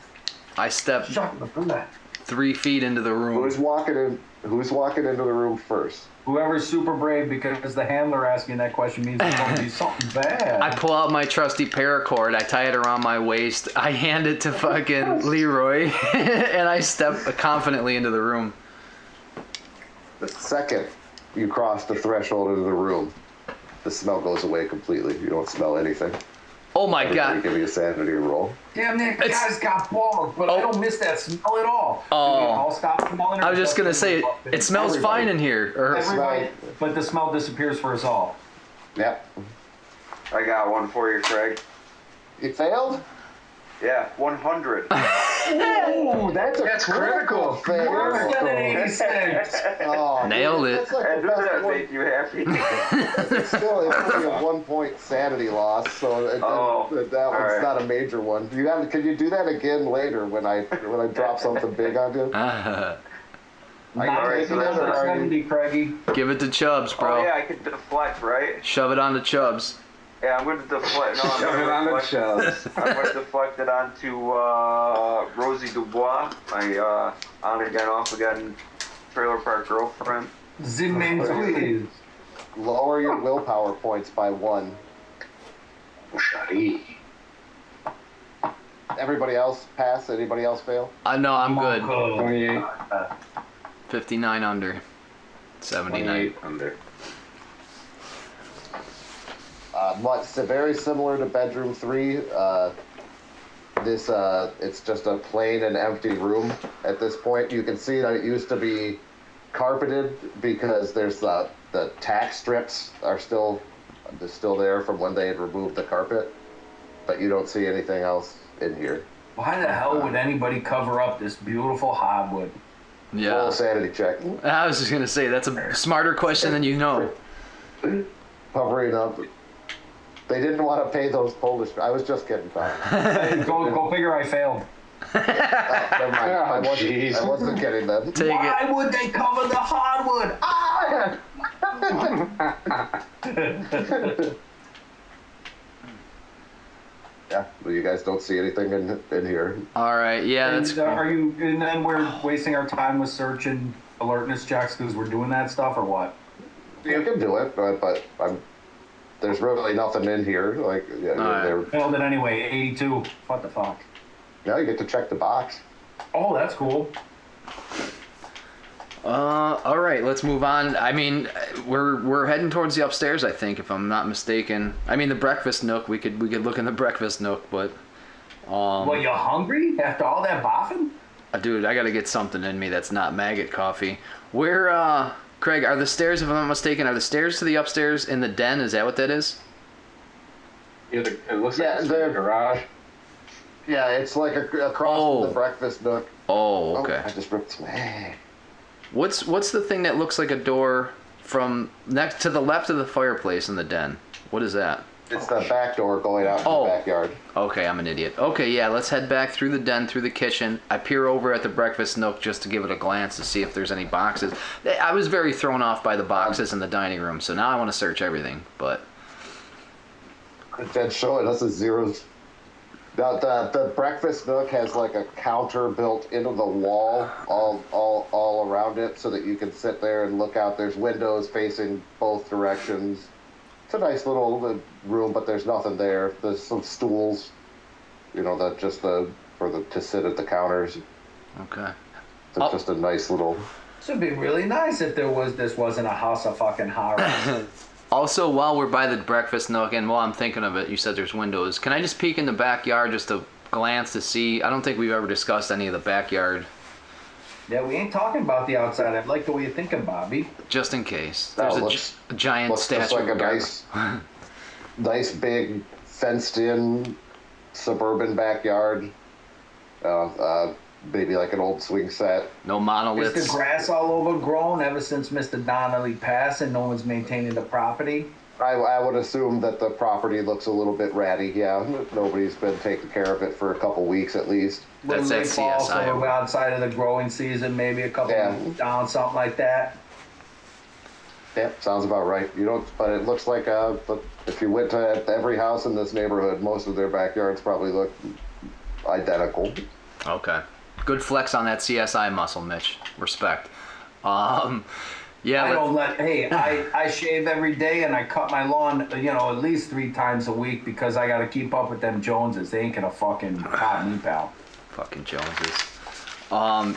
I stepped shut the 3 feet into the room. Who's walking into the room first? Whoever's super brave, because the handler asking that question means it's going to be something bad. I pull out my trusty paracord, I tie it around my waist, I hand it to fucking Leroy, and I step confidently into the room. The second you cross the threshold into the room, the smell goes away completely. You don't smell anything. Oh my Everybody god. give me a sanity roll. Damn, Nick, the guy's got balls, but I don't miss that smell at all. Oh. Do we all stop smelling it? I was just gonna say, it smells fine in here. Everybody, but the smell disappears for us all. Yep. I got one for you, Craig. You failed? Yeah, 100. Ooh, that's critical fail. Worse than an 86. Oh, Nailed it. That's like And the does best that one. make you happy? It's only a 1 point sanity loss, so that one's right. not a major one. Can you do that again later when I drop something big on you? Not Alright, so taking that's it all right. 70, Craigie. Give it to Chubbs, bro. Oh yeah, I can deflect, right? Shove it onto Chubbs. Yeah, I'm going to deflect. No, I'm Shove it on the going to shelves. I'm going to deflect it onto Rosie Dubois, my on-again, off-again trailer park girlfriend. Zimmentwiz. Lower your willpower points by 1. Shari. Everybody else pass? Anybody else fail? No, I'm good. 28. 59 under. 79. 28 under. Very similar to bedroom 3. It's just a plain and empty room at this point. You can see that it used to be carpeted because there's the tack strips are still there from when they had removed the carpet, but you don't see anything else in here. Why the hell would anybody cover up this beautiful hardwood? Yeah. Roll a sanity check. I was just gonna say, that's a smarter question than you know. Covering up. They didn't want to pay those Polish. I was just kidding, Tom. Go figure, I failed. Never mind. I wasn't kidding then. Take Why would they cover the hardwood? Ah! Yeah, well, you guys don't see anything in here. All right, yeah, that's And, cool. and then we're wasting our time with search and alertness checks because we're doing that stuff, or what? You can do it, but there's really nothing in here. Like, yeah, Alright. Failed it anyway, 82. What the fuck? now you get to check the box. Oh, that's cool. All right, let's move on. I mean, we're heading towards the upstairs, I think, if I'm not mistaken. I mean, the breakfast nook. We could look in the breakfast nook, but Well, you hungry after all that boffing? dude, I gotta get something in me that's not maggot coffee. Where, Craig, are the stairs? If I'm not mistaken, are the stairs to the upstairs in the den? Is that what that is? Yeah, it looks Yeah, like it's they're- a garage. Yeah, it's like across Oh. from the breakfast nook. Oh, okay. I just ripped some. What's the thing that looks like a door from next to the left of the fireplace in the den? What is that? It's the back door going out to Oh. the backyard. Okay, I'm an idiot. Okay, yeah, let's head back through the den, through the kitchen. I peer over at the breakfast nook just to give it a glance to see if there's any boxes. I was very thrown off by the boxes in the dining room, so now I want to search everything. But Then showing us a zeros. Now the breakfast nook has like a counter built into the wall all around it so that you can sit there and look out. There's windows facing both directions. It's a nice little room, but there's nothing there. There's some stools, to sit at the counters. okay. It's just a nice little. This would be really nice if this wasn't a house of fucking horrors. Also, while we're by the breakfast nook, and while I'm thinking of it, you said there's windows. Can I just peek in the backyard just to glance to see? I don't think we've ever discussed any of the backyard, Yeah, we ain't talking about the outside. I like the way you're thinking, Bobby. just in case. No, There's a giant looks statue. just like a of Gar- nice big fenced-in suburban backyard. Maybe like an old swing set. No Is monoliths. the grass all overgrown ever since Mr. Donnelly passed and no one's maintaining the property? I would assume that the property looks a little bit ratty. Yeah, nobody's been taking care of it for a couple weeks at least. That's that Late fall, so CSI. we're outside of the growing season, maybe a couple weeks down, something like that. Yeah, sounds about right. You don't, but it looks like if you went to every house in this neighborhood, most of their backyards probably look identical. Okay. Good flex on that CSI muscle, Mitch. Respect. Yeah. I shave every day and I cut my lawn, at least 3 times a week because I got to keep up with them Joneses. They ain't gonna fucking cop me, pal. Fucking Joneses.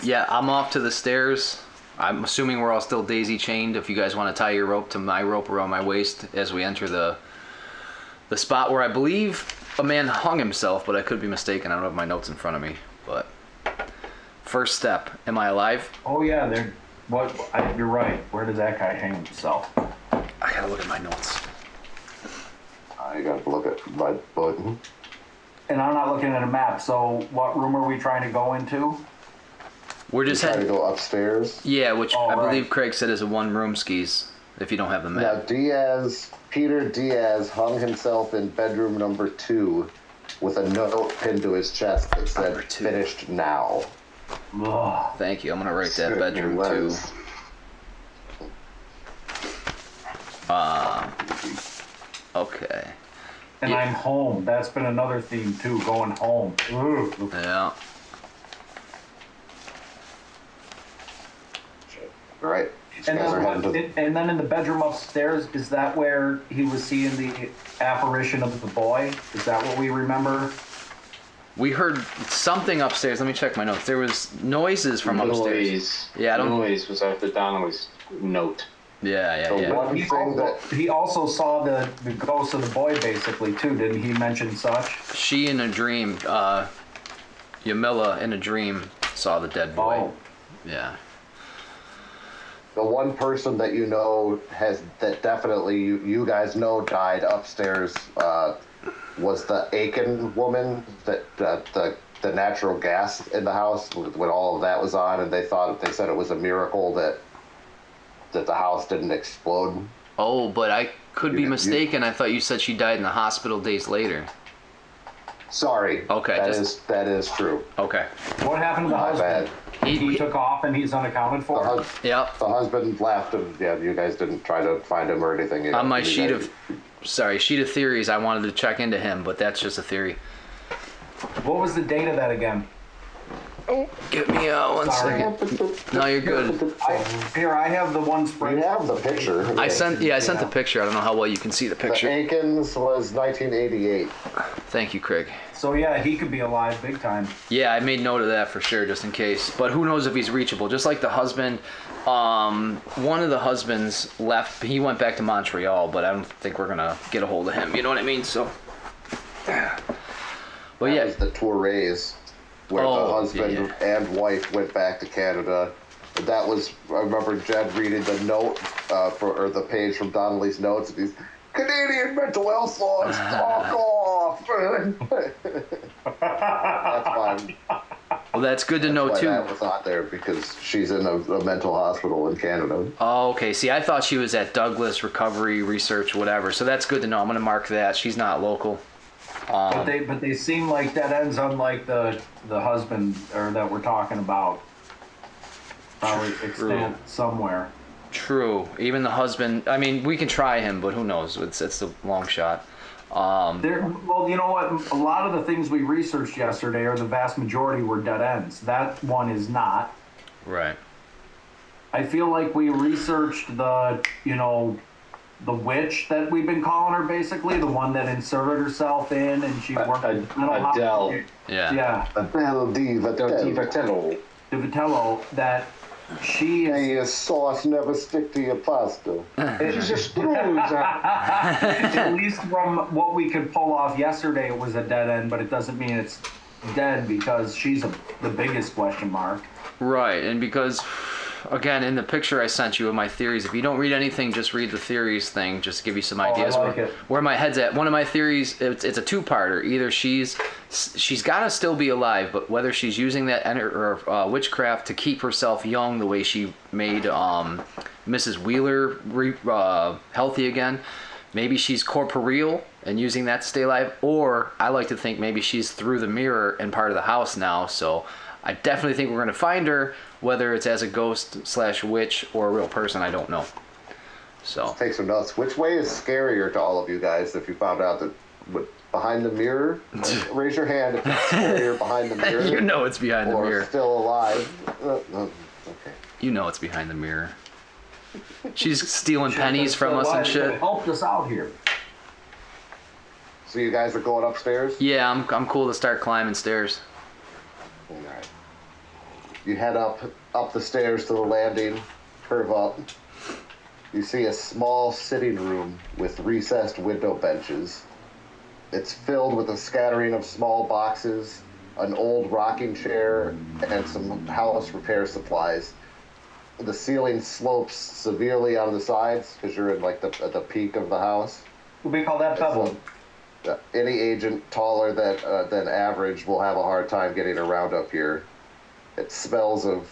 Yeah, I'm off to the stairs. I'm assuming we're all still daisy chained. If you guys want to tie your rope to my rope around my waist as we enter the spot where I believe a man hung himself, but I could be mistaken. I don't have my notes in front of me. But first step, am I alive? Oh yeah, you're right. Where did that guy hang himself? I gotta look at my notes. I gotta look at my button. And I'm not looking at a map. So what room are we trying to go into? We're just trying to heading. go upstairs. Yeah, which Oh, I right. believe Craig said is a 1-room skis. If you don't have the Now map. Peter Diaz hung himself in bedroom number 2 with a note pinned to his chest that said Number 2. "Finished now." Ugh. Thank you. I'm gonna write that Certainly bedroom was. too. Okay. And Yeah. I'm home. That's been another theme too. Going home. Ugh. Yeah. All right. These And guys are heading to then in the bedroom upstairs, is that where he was seeing the apparition of the boy? Is that what we remember? We heard something upstairs. Let me check my notes. There was noises from upstairs. Noise. Yeah, I don't. Noise was after Donnelly's note. Yeah. one thing that He also saw the ghost of the boy basically too. Didn't he mention such? She in a dream, Yamila in a dream saw the dead boy. Oh. Yeah. the one person that that definitely you guys know died upstairs was the Aiken woman, that the natural gas in the house when all of that was on, and they said it was a miracle that the house didn't explode. Oh, but I could be mistaken. I thought you said she died in the hospital days later. Sorry. Okay, that is true. Okay. What happened to the My husband? bad. He took off and he's unaccounted for. Yep. The husband left, and you guys didn't try to find him or anything. On my sheet of theories, I wanted to check into him, but that's just a theory. What was the date of that again? Give me one Sorry. second. No, you're good. I have the one spread. You have the picture. I sent the picture. I don't know how well you can see the The picture. Aikens was 1988. Thank you, Craig. So yeah, he could be alive big time. Yeah, I made note of that for sure, just in case. But who knows if he's reachable? Just like the husband, one of the husbands left. He went back to Montreal, but I don't think we're gonna get a hold of him. You know what I mean? So, but That yeah, was the Tourés, where the husband and wife went back to Canada. That was, I remember Jed reading the note, or the page from Donnelly's notes, and he's, Canadian mental health laws, fuck off! That's fine. well, that's good to know Why too. that was on there, because she's in a mental hospital in Canada. Oh, okay. See, I thought she was at Douglas Recovery Research, whatever. So that's good to know. I'm gonna mark that. She's not local. But they seem like dead ends, unlike the husband or that we're talking about. Probably extant somewhere. True. Even the husband. I mean, we can try him, but who knows? It's a long shot. Well, you know what? A lot of the things we researched yesterday, or the vast majority, were dead ends. That one is not. Right. I feel like we researched the witch that we've been calling her, basically, the one that inserted herself in and she worked in the mental Adele. hospital. Yeah. Yeah. Adele Di Vitello. The Vitello, that she May is. your sauce never stick to your pasta. She's just screws. At least from what we could pull off yesterday, it was a dead end, but it doesn't mean it's dead because she's the biggest question mark. Right. And because again, in the picture I sent you of my theories, if you don't read anything, just read the theories thing, just to give you some ideas I like it. where my head's at. One of my theories, it's a two-parter. Either she's got to still be alive, but whether she's using that witchcraft to keep herself young the way she made Mrs. Wheeler healthy again. Maybe she's corporeal and using that to stay alive, or I like to think maybe she's through the mirror and part of the house now. So I definitely think we're going to find her, whether it's as a ghost / witch or a real person, I don't know. So take some notes. Which way is scarier to all of you guys if you found out that behind the mirror? Raise your hand if it's scarier behind the mirror. You know it's behind the mirror. Or still alive. Okay. You know it's behind the mirror. She's stealing pennies from us and shit. Helped us out here. So you guys are going upstairs? Yeah, I'm cool to start climbing stairs. All right. You head up the stairs to the landing, curve up. You see a small sitting room with recessed window benches. It's filled with a scattering of small boxes, an old rocking chair, and some house repair supplies. The ceiling slopes severely on the sides because you're in like at the peak of the house. We call that bevel. Any agent taller than average will have a hard time getting around up here. It smells of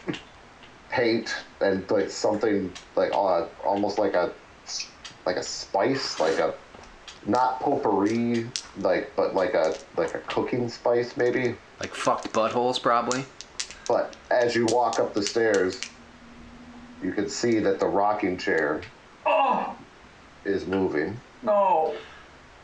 paint and like something like almost like a spice, like a not potpourri, but like a cooking spice maybe. Like fucked buttholes probably. But as you walk up the stairs, you can see that the rocking chair is moving. No.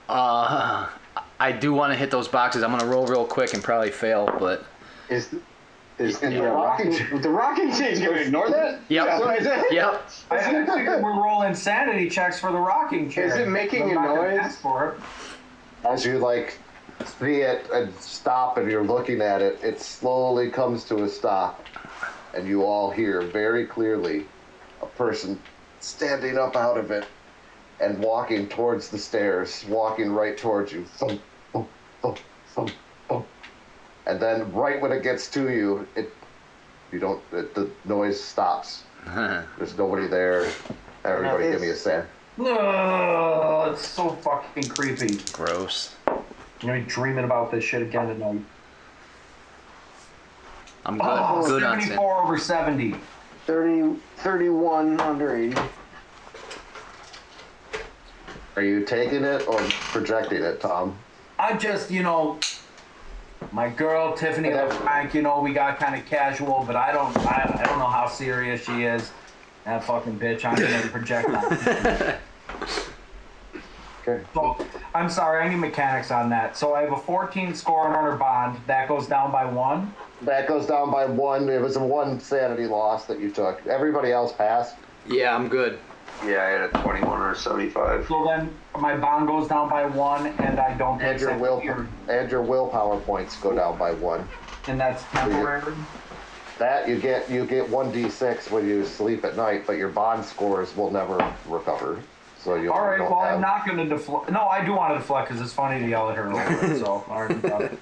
I do want to hit those boxes. I'm gonna roll real quick and probably fail, but Is the rocking chair gonna ignore that? Yep. That's what I said. Yep. I figured we're rolling sanity checks for the rocking chair. Is it making I'm a not gonna noise? ask for it. As you see it and stop and you're looking at it, it slowly comes to a stop, and you all hear very clearly a person standing up out of it and walking towards the stairs, walking right towards you. Thump, thump, thump, thump, thump. And then right when it gets to you, the noise stops. There's nobody there. Everybody give me a sand. No, it's so fucking creepy. Gross. I'm gonna be dreaming about this shit again tonight. I'm good. Good on 74 over 70. 31 under 80. Are you taking it or projecting it, Tom? I just, my girl Tiffany Frank, we got kind of casual, but I don't know how serious she is. That fucking bitch, I'm gonna project on. Okay. So, I'm sorry, I need mechanics on that. So I have a 14 score on her bond. That goes down by 1. That goes down by 1. It was a 1 sanity loss that you took. Everybody else passed. Yeah, I'm good. Yeah, I had a 21 or a 75. So then my bond goes down by 1, and I don't take And your willpower points go down by 1. And that's temporary. That you get 1d6 when you sleep at night, but your bond scores will never recover. So you. All right. Well, I'm not going to deflect. No, I do want to deflect because it's funny to yell at her a little bit. So all right, got it.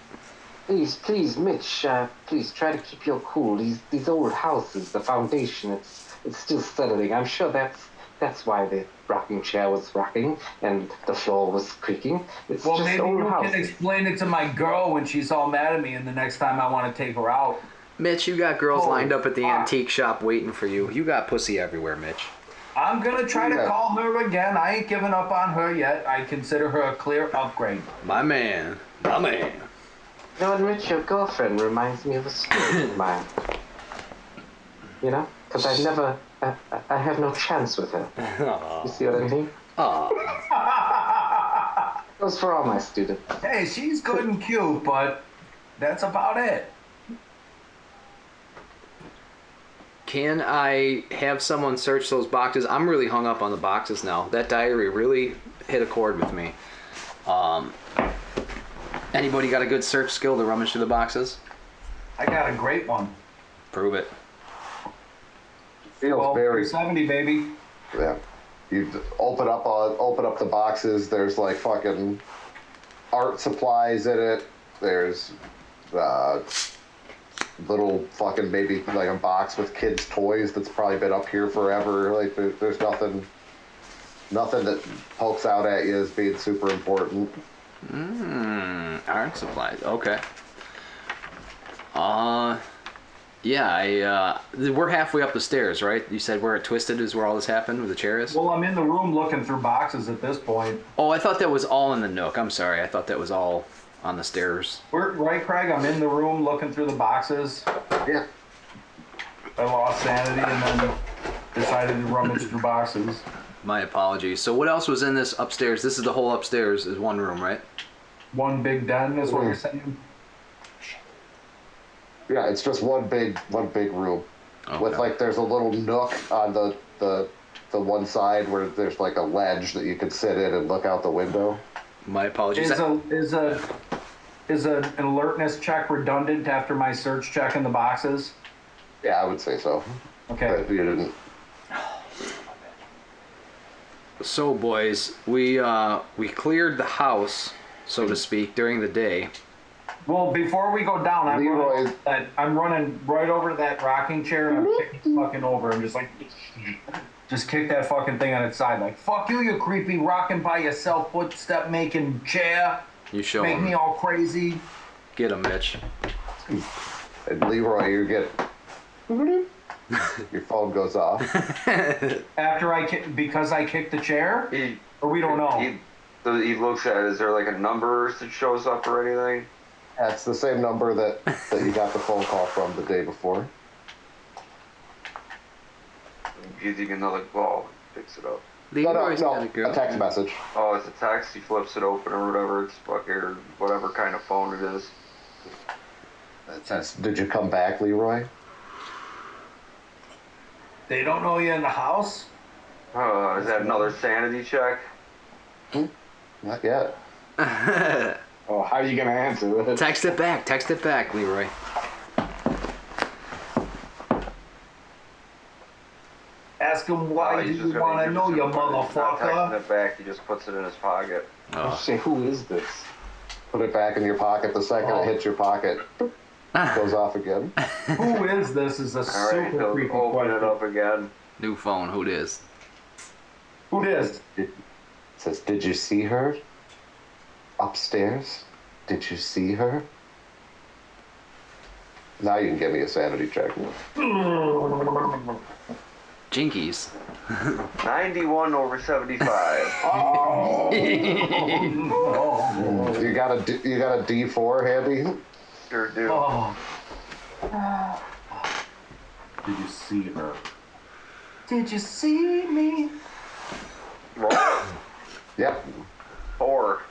Please, Mitch. Please try to keep your cool. These old houses, the foundation, it's still settling. I'm sure that's why the rocking chair was rocking and the floor was creaking. It's Well, just maybe old you houses. can explain it to my girl when she's all mad at me, and the next time I want to take her out. Mitch, you got girls Oh, lined up at the fuck. antique shop waiting for you. You got pussy everywhere, Mitch. I'm gonna try to Yeah. call her again. I ain't giving up on her yet. I consider her a clear upgrade. My man. My man. You know what, Mitch? Your girlfriend reminds me of a student of mine. Because I have no chance with her. You see what I mean? Aw. Goes for all my students. Hey, she's good and cute, but that's about it. Can I have someone search those boxes? I'm really hung up on the boxes now. That diary really hit a chord with me. Anybody got a good search skill to rummage through the boxes? I got a great one. Prove it. Feels very 70, baby. Yeah. You open up the boxes. There's like fucking art supplies in it. There's little fucking maybe like a box with kids' toys that's probably been up here forever. Like there's nothing that pokes out at you as being super important. Art supplies. Okay. Yeah, we're halfway up the stairs, right? You said where it twisted is where all this happened, where the chair is? Well, I'm in the room looking through boxes at this point. Oh, I thought that was all in the nook. I'm sorry. I thought that was all on the stairs. Right, Craig? I'm in the room looking through the boxes. Yeah. I lost sanity and then decided to rummage through boxes. My apologies. So what else was in this upstairs? This is the whole upstairs is one room, right? One big den is what you're saying? Yeah, it's just one big room. Okay. With like there's a little nook on the one side where there's like a ledge that you can sit in and look out the window. My apologies. Is an alertness check redundant after my search check in the boxes? Yeah, I would say so. Okay. But you didn't. So boys, we cleared the house, so to speak, during the day. Well, before we go down, I'm running right over to that rocking chair and I'm kicking fucking over. I'm just like, just kick that fucking thing on its side. Like, fuck you, you creepy rocking by yourself, footstep making chair. You show Make him. me all crazy. Get him, Mitch. And Leroy, you get your phone goes off. After because I kicked the chair? Or we don't know? He looks at it. Is there like a number that shows up or anything? That's the same number that you got the phone call from the day before. Using another ball, picks it up. No, a text message. Oh, it's a text. He flips it open or whatever. It's fucking or whatever kind of phone it is. It says, "Did you come back, Leroy?" They don't know you're in the house? Is that another sanity check? Not yet. Oh, how are you gonna answer that? Text it back, Leroy. Ask him why do you want to know, you Not texting motherfucker? it back. He just puts it in his pocket. Oh. Say, who is this? Put it back in your pocket. The second it hits your pocket, it goes off again. Who is this? Is a All right, super he'll creepy open it question. up again. New phone, who it is? Who is? It says, "Did you see her upstairs? Did you see her?" Now you can give me a sanity check. Jinkies. 91 over 75. You got a D4 handy? Sure do. Oh. Did you see her? Did you see me? Roll. Yep. 4.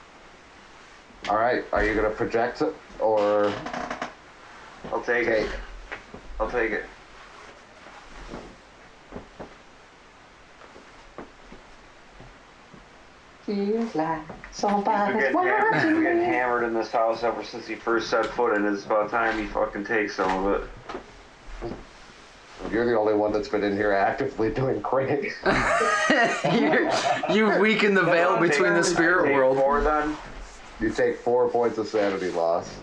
All right. Are you gonna project it or? I'll take it. I'll take it. Feels like He's been getting hammered in this house ever since he first set foot in. It's about time he fucking takes some of it. You're the only one that's been in here actively doing crank. You weaken the veil between the spirit world. 4 then. You take 4 points of sanity loss.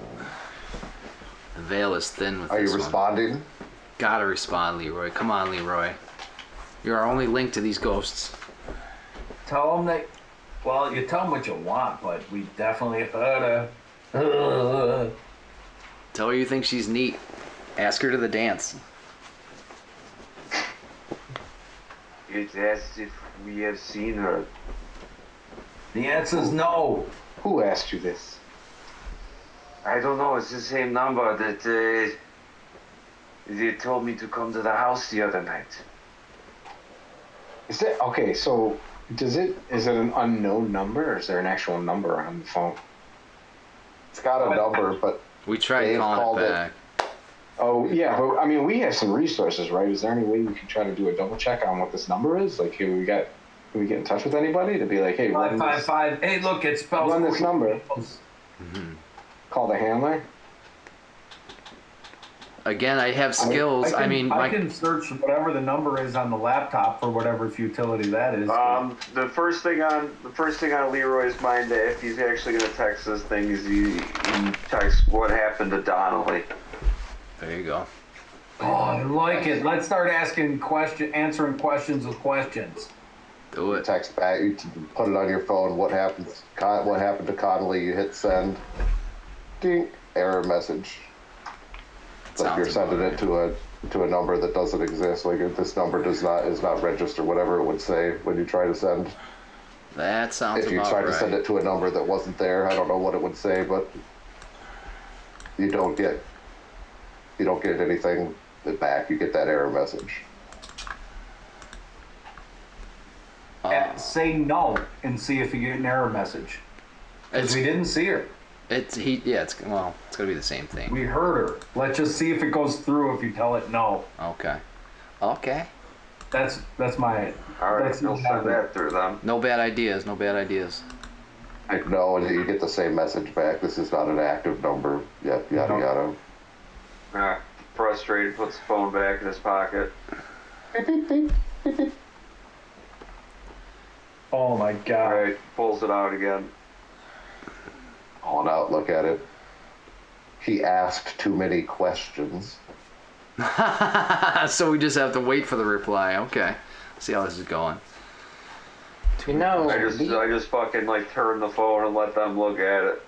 The veil is thin with Are this you one. responding? Gotta respond, Leroy. Come on, Leroy. You're our only link to these ghosts. Tell them that. Well, you tell them what you want, but we definitely heard her. Tell her you think she's neat. Ask her to the dance. It's asked if we have seen her. The answer's no. Who asked you this? I don't know. It's the same number that they told me to come to the house the other night. Is it okay? So, is it an unknown number, or is there an actual number on the phone? It's got a number, but We tried Dave calling called it it. back. Oh yeah, but I mean, we have some resources, right? Is there any way we could try to do a double check on what this number is? Like, can we get in touch with anybody to be like, hey, run this, 555. Hey, look, it spells. run this number. Call the handler. Again, I have skills. I can search whatever the number is on the laptop for whatever futility that is. The first thing on Leroy's mind, if he's actually gonna text this thing, is he texts what happened to Donnelly. There you go. Oh, I like it. Let's start answering questions with questions. Do it. Text back. You put it on your phone. What happened? What happened to Connolly? You hit send. Ding. Error message. Like you're sending it to a number that doesn't exist. Like if this number is not registered, whatever it would say when you try to send. That sounds If you about tried right. to send it to a number that wasn't there, I don't know what it would say, but you don't get anything back. You get that error message. And say no and see if you get an error message. Because we didn't see her. It's gonna be the same thing. We heard her. Let's just see if it goes through if you tell it no. Okay. That's my. All right, that's we'll send that through them. No bad ideas. No bad ideas. No, and you get the same message back. This is not an active number. Yada yada. Frustrated, puts the phone back in his pocket. Beep, beep, beep, beep, beep. Oh my god. Right, pulls it out again. On out, look at it. He asked too many questions. So we just have to wait for the reply. Okay. See how this is going. You know, I just fucking like turn the phone and let them look at it.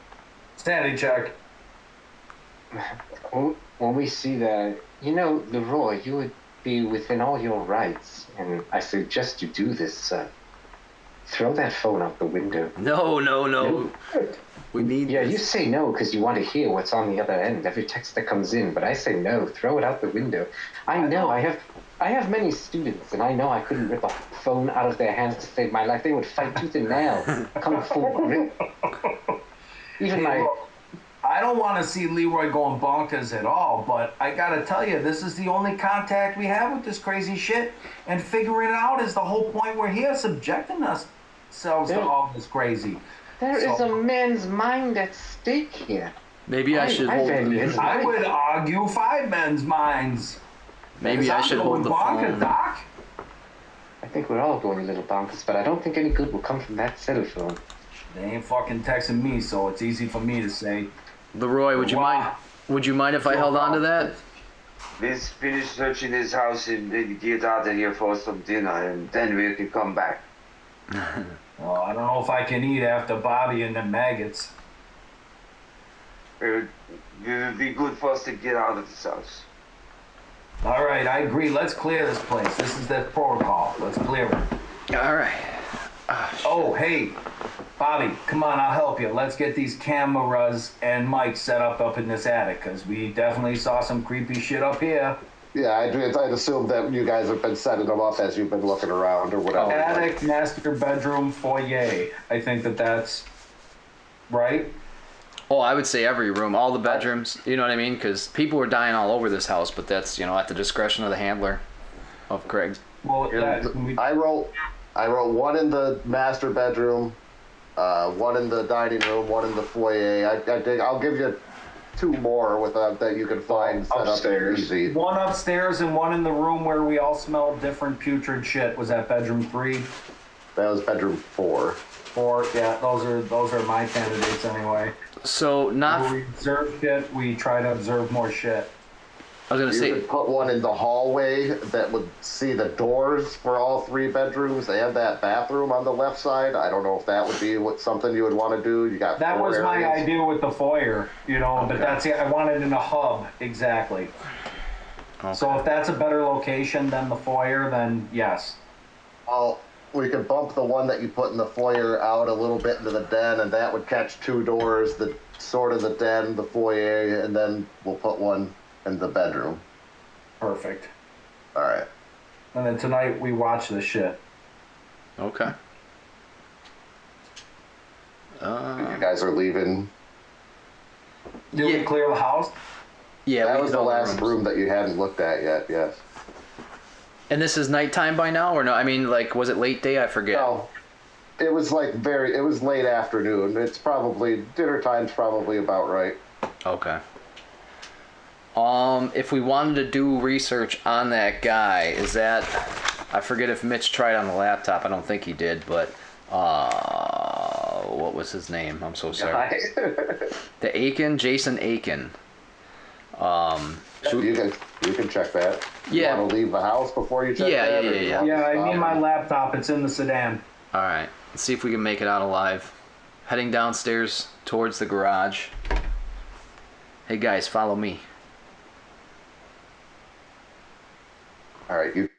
Sanity check. when we see that, Leroy, you would be within all your rights, and I suggest you do this. Throw that phone out the window. No. We need. Yeah, this. you say no because you want to hear what's on the other end, every text that comes in. But I say no. Throw it out the window. I know. I have many students, and I know I couldn't rip a phone out of their hands to save my life. They would fight tooth and nail, come full grip. Even I don't want to see Leroy going bonkers at all, but I gotta tell you, this is the only contact we have with this crazy shit, and figuring it out is the whole point. We're here subjecting ourselves to all this crazy. There is a man's mind at stake here. Maybe I should hold. I would argue 5 men's minds. Maybe I should hold the phone. Doc? I think we're all going a little bonkers, but I don't think any good will come from that cell phone. They ain't fucking texting me, so it's easy for me to say. Leroy, would you mind? Would you mind if I held on to that? Let's finish searching this house and then get out of here for some dinner, and then we can come back. Well, I don't know if I can eat after Bobby and the maggots. It would be good for us to get out of this house. All right, I agree. Let's clear this place. This is the protocol. Let's clear it. All right. Oh, hey, Bobby, come on, I'll help you. Let's get these cameras and mics set up in this attic, because we definitely saw some creepy shit up here. Yeah, I'd assume that you guys have been setting them up as you've been looking around or whatever. Attic, master bedroom, foyer. I think that's right. Oh, I would say every room, all the bedrooms. You know what I mean? Because people were dying all over this house, but that's at the discretion of the handler, of Craig. Well, I wrote one in the master bedroom, one in the dining room, one in the foyer. I'll give you 2 more that you can find set upstairs. Up easy. One upstairs and one in the room where we all smelled different putrid shit. Was that bedroom 3? That was bedroom 4. 4, yeah. Those are my candidates anyway. So When we observe shit, we try to observe more shit. I was gonna You say. could put one in the hallway that would see the doors for all 3 bedrooms and that bathroom on the left side. I don't know if that would be something you would want to do. You got that 4 was my areas. idea with the foyer, but that's it. I wanted in a hub, exactly. Okay. So if that's a better location than the foyer, then yes. Well, we could bump the one that you put in the foyer out a little bit into the den, and that would catch 2 doors, the sort of the den, the foyer, and then we'll put one in the bedroom. Perfect. All right. And then tonight we watch this shit. Okay. You guys are leaving. Did we clear the house? Yeah, That we was did the all last rooms. room that you hadn't looked at yet, yes. And this is nighttime by now, or no? I mean, was it late day? I forget. No. It was it was late afternoon. It's probably, dinner time's probably about right. Okay. If we wanted to do research on that guy, I forget if Mitch tried on the laptop. I don't think he did, but what was his name? I'm so sorry. Jason Aiken. You can check that. Yeah. You want to leave the house before you check Yeah, that? yeah, or yeah, you yeah. want to Yeah, I stop? mean my laptop. It's in the sedan. All right. Let's see if we can make it out alive. Heading downstairs towards the garage. Hey guys, follow me. All right, you